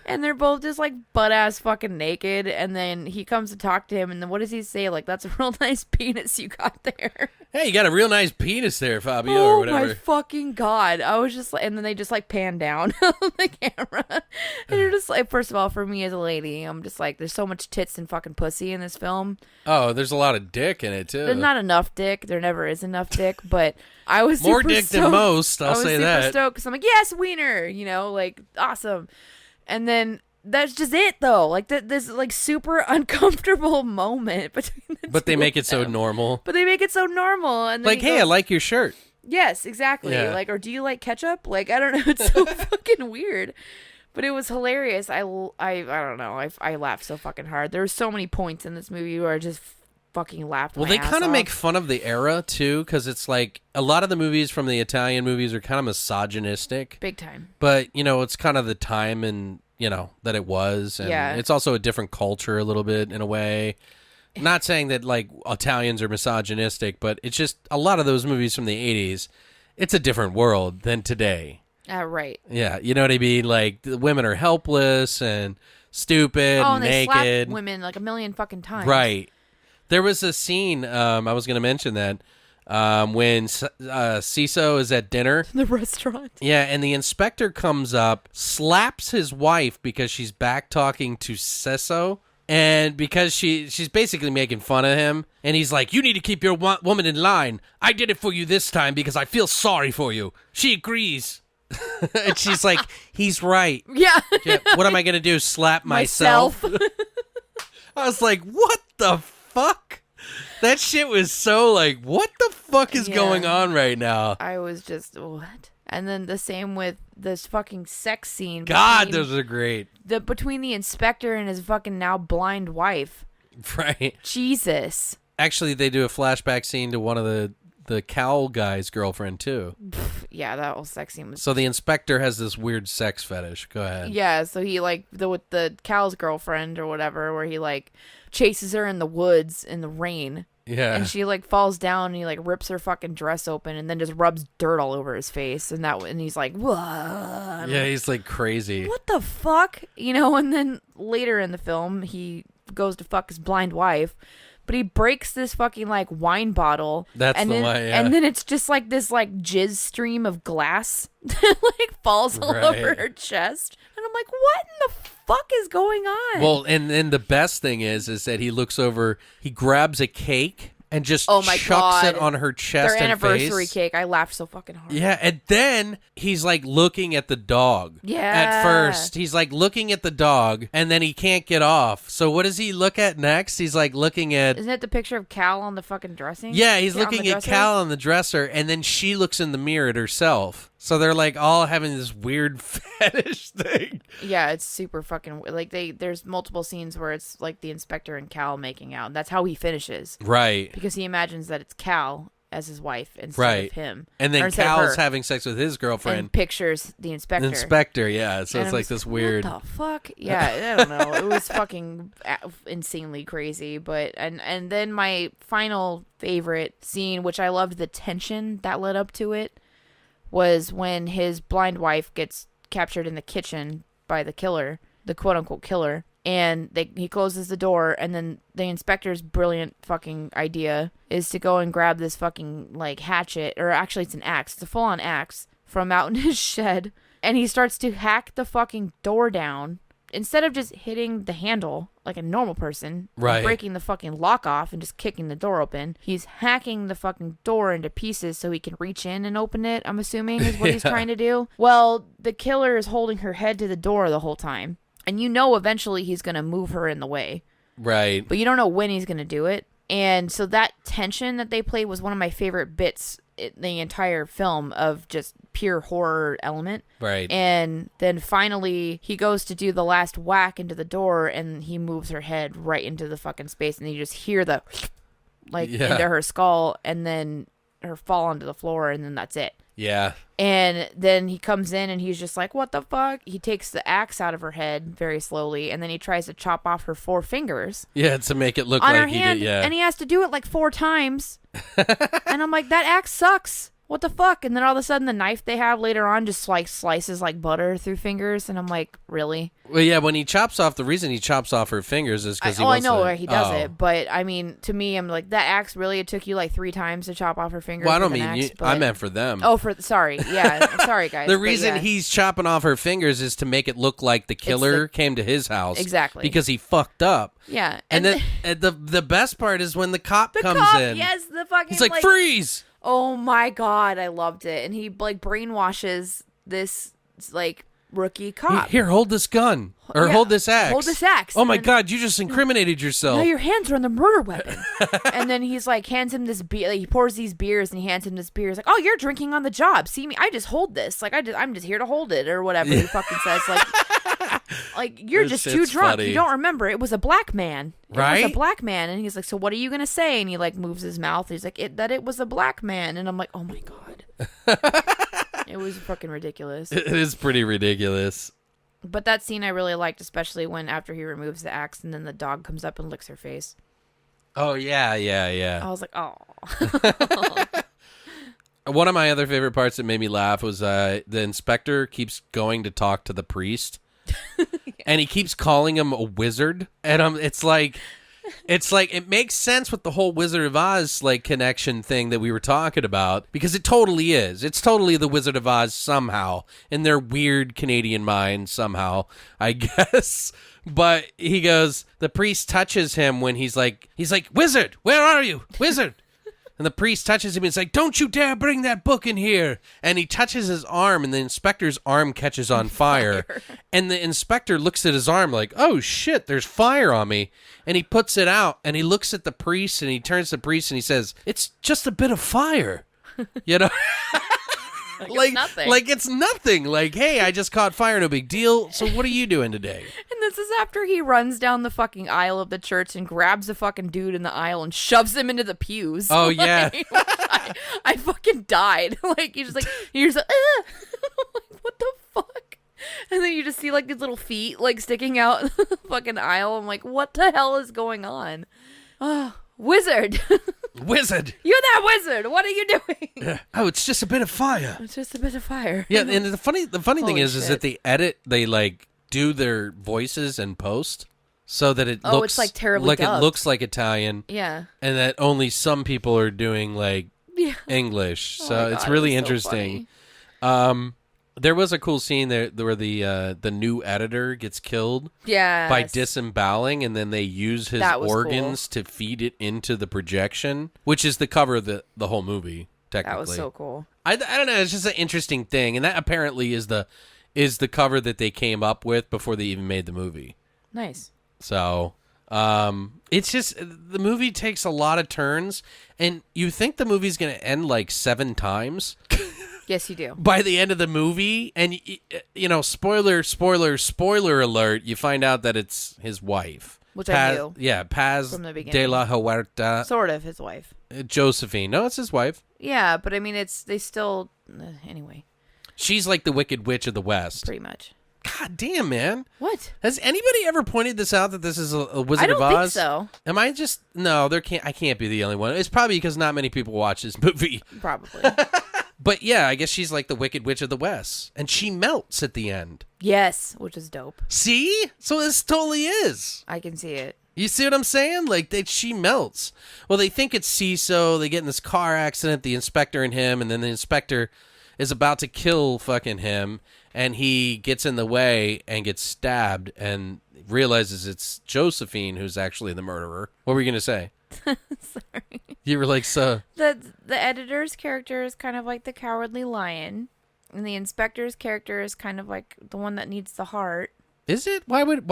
And they're both just like butt ass fucking naked, and then he comes to talk to him, and then what does he say? Like, "That's a real nice penis you got there." Hey, you got a real nice penis there, Fabio, or Oh whatever. my fucking god! I was just like, and then they just like pan down on the camera, and you're just like, first of all, for me as a lady, I'm just like, there's so much tits and fucking pussy in this film. Oh, there's a lot of dick in it too. There's not enough dick. There never is enough dick, but I was more super dick stoked. than most. I I'll was say super that. Stoked because I'm like, yes, wiener, like awesome, and then. That's just it, though. Like this, like super uncomfortable moment between the But they two make of it so them. normal. But they make it so normal, and then Like, he hey, goes, I like your shirt. Yes, exactly. Yeah. Like, or do you like ketchup? Like, I don't know. It's so fucking weird. But it was hilarious. I don't know. I laughed so fucking hard. There were so many points in this movie where I just fucking laughed. Well, they kind of make fun of the era too, because it's like a lot of the movies from the Italian movies are kind of misogynistic. Big time. But it's kind of the time and that it was, and Yeah. it's also a different culture a little bit in a way. Not saying that like Italians are misogynistic, but it's just a lot of those movies from the 80s, it's a different world than today. Right. Yeah, you know what I mean? Like the women are helpless and stupid Oh, and and they slap naked. women like a million fucking times. Right. There was a scene, I was going to mention that, when Ciso is at dinner. The restaurant. Yeah, and the inspector comes up, slaps his wife because she's back talking to Ciso, and because she's basically making fun of him, and he's like, "You need to keep your woman in line. I did it for you this time because I feel sorry for you." She agrees. And she's like, "He's right. Yeah. Yeah, what am I going to do, slap myself?" I was like, what the fuck? That shit was so like, what the fuck is going on right now? I was just, what? And then the same with this fucking sex scene. God, those are great. Between the inspector and his fucking now blind wife. Right. Jesus. Actually, they do a flashback scene to one of the cowl guy's girlfriend, too. Yeah, that whole sex scene was... So the inspector has this weird sex fetish. Go ahead. Yeah, so he, like, with the cow's girlfriend or whatever, where he, like, chases her in the woods in the rain. Yeah. And she, like, falls down and he, like, rips her fucking dress open and then just rubs dirt all over his face. And he's like, whoa. Yeah, he's, like, crazy. What the fuck? And then later in the film, he goes to fuck his blind wife. But he breaks this fucking, like, wine bottle. That's and the then, one, yeah. And then it's just, like, this, like, jizz stream of glass that, like, falls all over her chest. And I'm like, what in the fuck is going on? Well, and then the best thing is that he looks over, he grabs a cake and just chucks it on her chest Their and face. anniversary cake. I laughed so fucking hard. Yeah, and then he's like looking at the dog. Yeah. At first, he's like looking at the dog, and then he can't get off. So what does he look at next? He's like looking at... Isn't it the picture of Cal on the fucking dressing? Yeah, he's On the looking at dresser? Cal on the dresser, and then she looks in the mirror at herself. So they're like all having this weird fetish thing. Yeah, it's super fucking... Like, there's multiple scenes where it's like the inspector and Cal making out. And that's how he finishes. Right. Because he imagines that it's Cal as his wife instead of him. And Or then instead of Cal's her. having sex with his girlfriend. And pictures the inspector. Inspector, yeah. So And it's I'm like just this weird... What the fuck? Yeah, I don't know. It was fucking insanely crazy. But and then my final favorite scene, which I loved the tension that led up to it, was when his blind wife gets captured in the kitchen by the killer, the quote-unquote killer. and he closes the door, and then the inspector's brilliant fucking idea is to go and grab this fucking like hatchet, or actually it's an axe. It's a full-on axe from out in his shed, and he starts to hack the fucking door down. Instead of just hitting the handle like a normal person, right, breaking the fucking lock off and just kicking the door open, he's hacking the fucking door into pieces so he can reach in and open it, I'm assuming is what he's trying to do. Well, the killer is holding her head to the door the whole time. And you know eventually he's going to move her in the way. Right. But you don't know when he's going to do it. And so that tension that they played was one of my favorite bits in the entire film of just pure horror element. Right. And then finally he goes to do the last whack into the door, and he moves her head right into the fucking space, and you just hear the into her skull, and then her fall onto the floor, and then that's it. Yeah. And then he comes in and he's just like, what the fuck? He takes the axe out of her head very slowly, and then he tries to chop off her 4 fingers. Yeah, to make it look on like her he hand, did, yeah. And he has to do it like 4 times. And I'm like, that axe sucks. What the fuck? And then all of a sudden the knife they have later on just like slices like butter through fingers, and I'm like, really? Well, yeah, when he chops off, the reason he chops off her fingers is because he I wants know to... where he does it, but I mean, to me, I'm like, that axe really, it took you like 3 times to chop off her fingers. Well, I don't with an mean axe, you, I meant for them. Oh, sorry. Yeah, sorry, guys. The but reason yeah. he's chopping off her fingers is to make it look like the killer came to his house. Exactly. Because he fucked up. Yeah. And then the best part is when the cop comes in. Yes, the fucking... He's like, freeze! Oh my god, I loved it. And he like brainwashes this like rookie cop. Here, hold this gun. Or hold this axe. Hold this axe. Oh my god, you just incriminated yourself. Now your hands are on the murder weapon. And then he's like, hands him this beer. Like, he pours these beers and he hands him this beer. He's like, oh, you're drinking on the job. See me? I just hold this. Like, I'm just here to hold it, or whatever he fucking says. Like you're This just too shit's drunk. funny. You don't remember. It was a black man. It Right? was a black man. And he's like, so what are you going to say? And he like moves his mouth. He's like, it was a black man. And I'm like, oh my God. It was fucking ridiculous. It is pretty ridiculous. But that scene I really liked, especially when after he removes the axe and then the dog comes up and licks her face. Oh, yeah. I was like, oh. One of my other favorite parts that made me laugh was the inspector keeps going to talk to the priest. And he keeps calling him a wizard. And it's like it makes sense with the whole Wizard of Oz like connection thing that we were talking about, because it totally is. It's totally the Wizard of Oz somehow in their weird Canadian mind somehow, I guess. But he goes, the priest touches him when he's like, wizard, where are you? Wizard. And the priest touches him and he's like, don't you dare bring that book in here. And he touches his arm, and the inspector's arm catches on fire. And the inspector looks at his arm like, oh shit, there's fire on me. And he puts it out, and he looks at the priest, and he turns to the priest and he says, it's just a bit of fire. You know? Like, it's nothing. Like it's nothing. Like, hey, I just caught fire, no big deal. So what are you doing today? And this is after he runs down the fucking aisle of the church and grabs a fucking dude in the aisle and shoves him into the pews. Oh, yeah. I fucking died. Like, you're just like, like, what the fuck? And then you just see like these little feet like sticking out the fucking aisle. I'm like, what the hell is going on? Oh, wizard. Wizard. You're that wizard. What are you doing? Oh, it's just a bit of fire. It's just a bit of fire. Yeah, and the funny thing Holy is that they like do their voices in post so that it looks it's like terribly like dubbed. it looks like Italian. Yeah. And that only some people are doing like English. Oh So my it's God, really it was so interesting. funny. There was a cool scene there where the new editor gets killed by disemboweling, and then they use his organs to feed it into the projection, which is the cover of the whole movie, technically. That was so cool. I don't know, it's just an interesting thing, and that apparently is the cover that they came up with before they even made the movie. Nice. So, it's just, the movie takes a lot of turns, and you think the movie's going to end like 7 times. Yes, you do. By the end of the movie, and you know, spoiler alert, you find out that it's his wife. Which I knew. Yeah, Paz from the beginning. de la Huerta. Sort of his wife. Josephine. No, it's his wife. Yeah, but I mean, they still, anyway. She's like the Wicked Witch of the West. Pretty much. God damn, man. What? Has anybody ever pointed this out that this is a Wizard I don't of Oz? think so. Am I just... No, I can't be the only one. It's probably because not many people watch this movie. Probably. But yeah, I guess she's like the Wicked Witch of the West. And she melts at the end. Yes, which is dope. See? So this totally is. I can see it. You see what I'm saying? Like, she melts. Well, they think it's Ciso. They get in this car accident, the inspector and him, and then the inspector is about to kill fucking him, and he gets in the way and gets stabbed and realizes it's Josephine who's actually the murderer. What were you going to say? Sorry. You were like, so... The editor's character is kind of like the cowardly lion, and the inspector's character is kind of like the one that needs the heart. Is it? Why would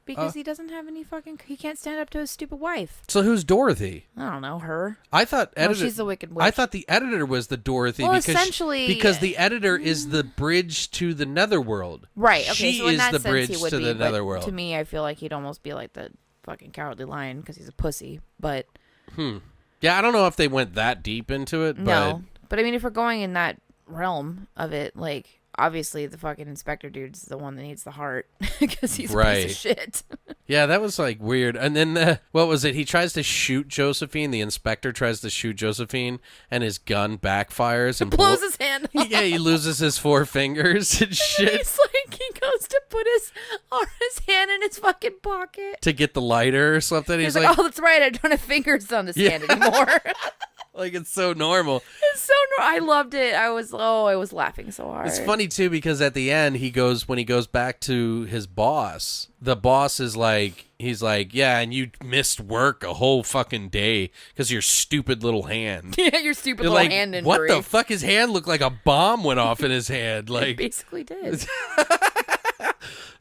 Because he doesn't have any he can't stand up to his stupid wife. So who's Dorothy? I don't know, her. I thought she's the Wicked Witch. I thought the editor was the Dorothy Well, because essentially... because the editor is the bridge to the netherworld. Right, okay, She so in is that the sense bridge he would to be, the but netherworld. to me, I feel like he'd almost be like the fucking cowardly lion because he's a pussy, but... Yeah, I don't know if they went that deep into it, but... No, but I mean, if we're going in that realm of it, like... Obviously, the fucking inspector dude's the one that needs the heart because he's a piece of shit. Yeah, that was like weird. And then what was it? He tries to shoot Josephine. The inspector tries to shoot Josephine, and his gun backfires and blows his hand off. Yeah, he loses his 4 fingers and shit. He's like, he goes to put his hand in his fucking pocket To get the lighter or something. He's like, oh, that's right. I don't have fingers on this hand anymore. Like, it's so normal. It's so normal. I loved it. I was laughing so hard. It's funny, too, because at the end, when he goes back to his boss, the boss is like, he's like, yeah, and you missed work a whole fucking day because your stupid little hand. Yeah, your stupid You're little like, hand injury. What the fuck? His hand looked like a bomb went off in his hand. Like, it basically did.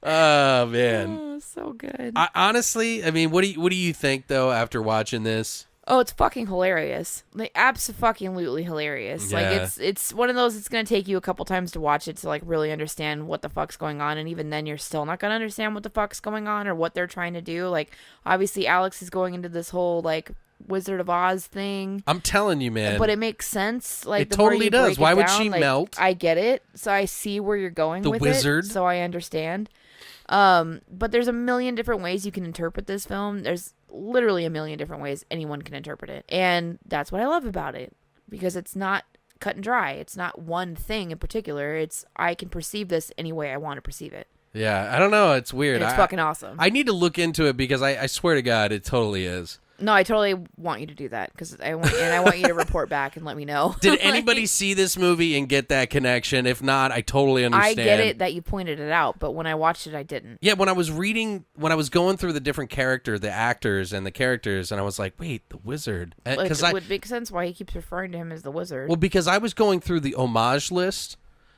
Oh, man. Oh, so good. Honestly, I mean, what do you think, though, after watching this? Oh, it's fucking hilarious. Like, abso-fucking-lutely hilarious. Yeah. Like, it's one of those, it's going to take you a couple times to watch it to, like, really understand what the fuck's going on. And even then, you're still not going to understand what the fuck's going on or what they're trying to do. Like, obviously, Alex is going into this whole, like, Wizard of Oz thing. I'm telling you, man. But it makes sense. Like, it the more totally you does. break it Why would down, she like, melt? I get it. So I see where you're going The with wizard. it. So I understand. But there's a million different ways you can interpret this film. There's literally a million different ways anyone can interpret it. And that's what I love about it. Because it's not cut and dry. It's not one thing in particular. I can perceive this any way I want to perceive it. Yeah, I don't know. It's weird. And it's fucking awesome. I need to look into it because I swear to God, it totally is. No, I totally want you to do that because I want you to report back and let me know. Did anybody see this movie and get that connection? If not, I totally understand. I get it that you pointed it out, but when I watched it, I didn't. Yeah, when I was going through the different the actors and the characters, and I was like, wait, the wizard. Because it would make sense why he keeps referring to him as the wizard. Well, because I was going through the homage list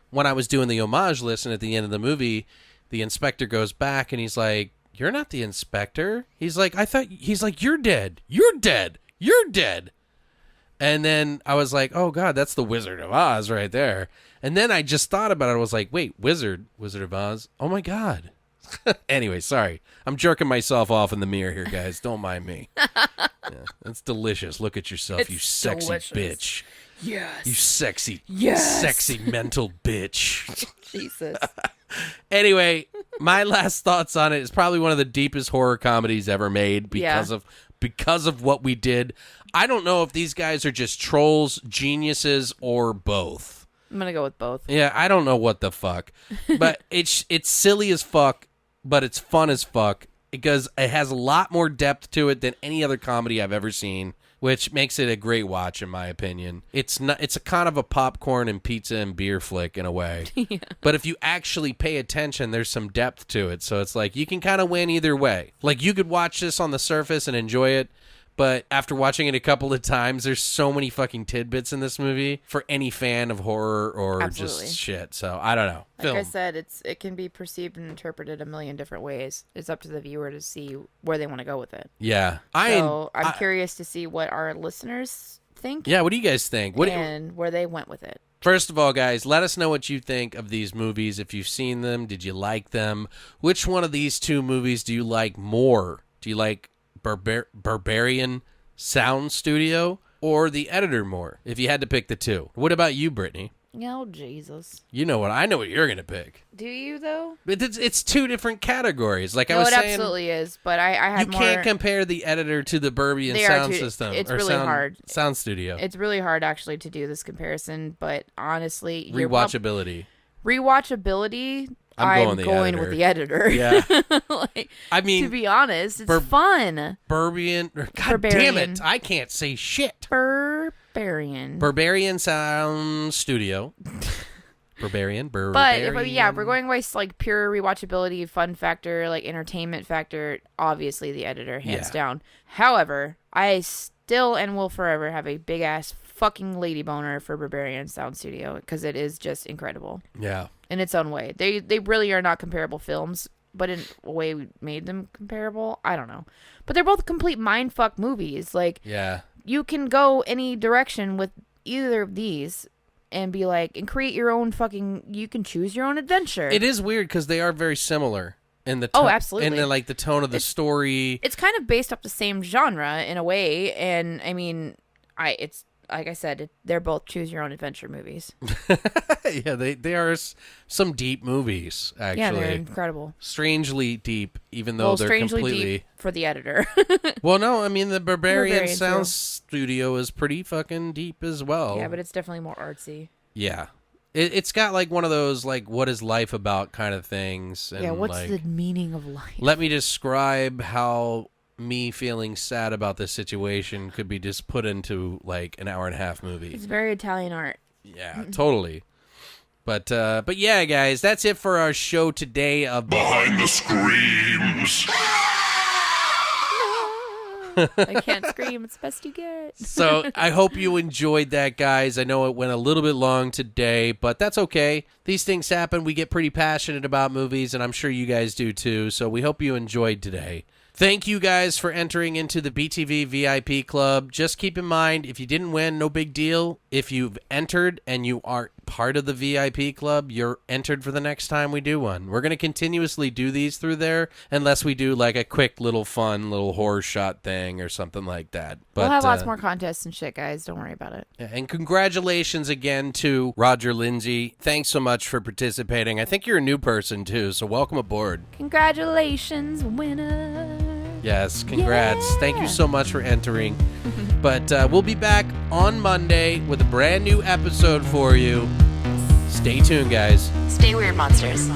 when I was doing the homage list, and at the end of the movie, the inspector goes back and he's like, "You're not the inspector." He's like, "You're dead. You're dead. You're dead." And then I was like, "Oh God, that's the Wizard of Oz right there." And then I just thought about it. I was like, "Wait, Wizard of Oz? Oh my God." Anyway, sorry. I'm jerking myself off in the mirror here, guys. Don't mind me. Yeah, that's delicious. Look at yourself, It's you sexy delicious. bitch. Yes. You sexy, Yes. sexy mental bitch. Jesus. Anyway, my last thoughts on it is probably one of the deepest horror comedies ever made because of what we did. I don't know if these guys are just trolls, geniuses, or both. I'm gonna go with both. Yeah, I don't know what the fuck. But it's silly as fuck, but it's fun as fuck because it has a lot more depth to it than any other comedy I've ever seen, which makes it a great watch in my opinion. It's a kind of a popcorn and pizza and beer flick in a way. Yeah. But if you actually pay attention, there's some depth to it. So it's like you can kind of win either way. Like you could watch this on the surface and enjoy it, but after watching it a couple of times, there's so many fucking tidbits in this movie for any fan of horror or Absolutely. just shit. So I don't know. Like I said, it can be perceived and interpreted a million different ways. It's up to the viewer to see where they want to go with it. Yeah. I'm curious to see what our listeners think. Yeah, what do you guys think? And where they went with it. First of all, guys, let us know what you think of these movies. If you've seen them, did you like them? Which one of these two movies do you like more? Do you like Berberian Sound Studio or The Editor more, if you had to pick the two? What about you, Brittany? Oh, Jesus. You know what? I know what you're going to pick. Do you, though? But it's two different categories. Like I No, was it saying, absolutely is. But I had you more... can't compare the editor to the Berberian They are Sound two- System. it's or really hard. Sound Studio. It's really hard, actually, to do this comparison. But honestly... Rewatchability. Rewatchability... I'm going with the editor. Yeah. Like, I mean... to be honest, it's fun. God damn it. Berberian. I can't say shit. Berberian. Berberian Sound Studio. Berberian. But if we're going by like pure rewatchability, fun factor, like entertainment factor, obviously the editor, hands down. However, I still and will forever have a big ass fucking lady boner for Berberian Sound Studio because it is just incredible. Yeah. In its own way. They really are not comparable films, but in a way we made them comparable. I don't know. But they're both complete mindfuck movies. Like, Yeah. you can go any direction with either of these and be like, and create your own fucking, you can choose your own adventure. It is weird because they are very similar in the absolutely. in the, like the tone of the story. It's kind of based off the same genre in a way, and I mean, it's like I said, they're both choose your own adventure movies. Yeah, they are some deep movies, actually. Yeah, they're incredible. Strangely deep, even though they're strangely completely deep for the editor. Well, no, I mean the Berberian Berberian Sound too. Studio is pretty fucking deep as well. Yeah, but it's definitely more artsy. Yeah. It's got like one of those like what is life about kind of things. And, Yeah, what's like, the meaning of life? let me describe how me feeling sad about this situation could be just put into like an hour and a half movie. It's very Italian art. Yeah, totally. But yeah, guys, that's it for our show today of Behind the screams. I can't scream. It's best you get. So I hope you enjoyed that, guys. I know it went a little bit long today, but that's okay. These things happen. We get pretty passionate about movies, and I'm sure you guys do too. So we hope you enjoyed today. Thank you guys for entering into the BTV VIP Club. Just keep in mind, if you didn't win, no big deal. If you've entered and you aren't part of the VIP Club, you're entered for the next time we do one. We're going to continuously do these through there unless we do like a quick little fun little horror shot thing or something like that. But, We'll have lots more contests and shit, guys. Don't worry about it. And congratulations again to Roger Lindsay. Thanks so much for participating. I think you're a new person too, so welcome aboard. Congratulations, winner. Yes, congrats. Yeah. Thank you so much for entering. But we'll be back on Monday with a brand new episode for you. Stay tuned, guys. Stay weird, monsters.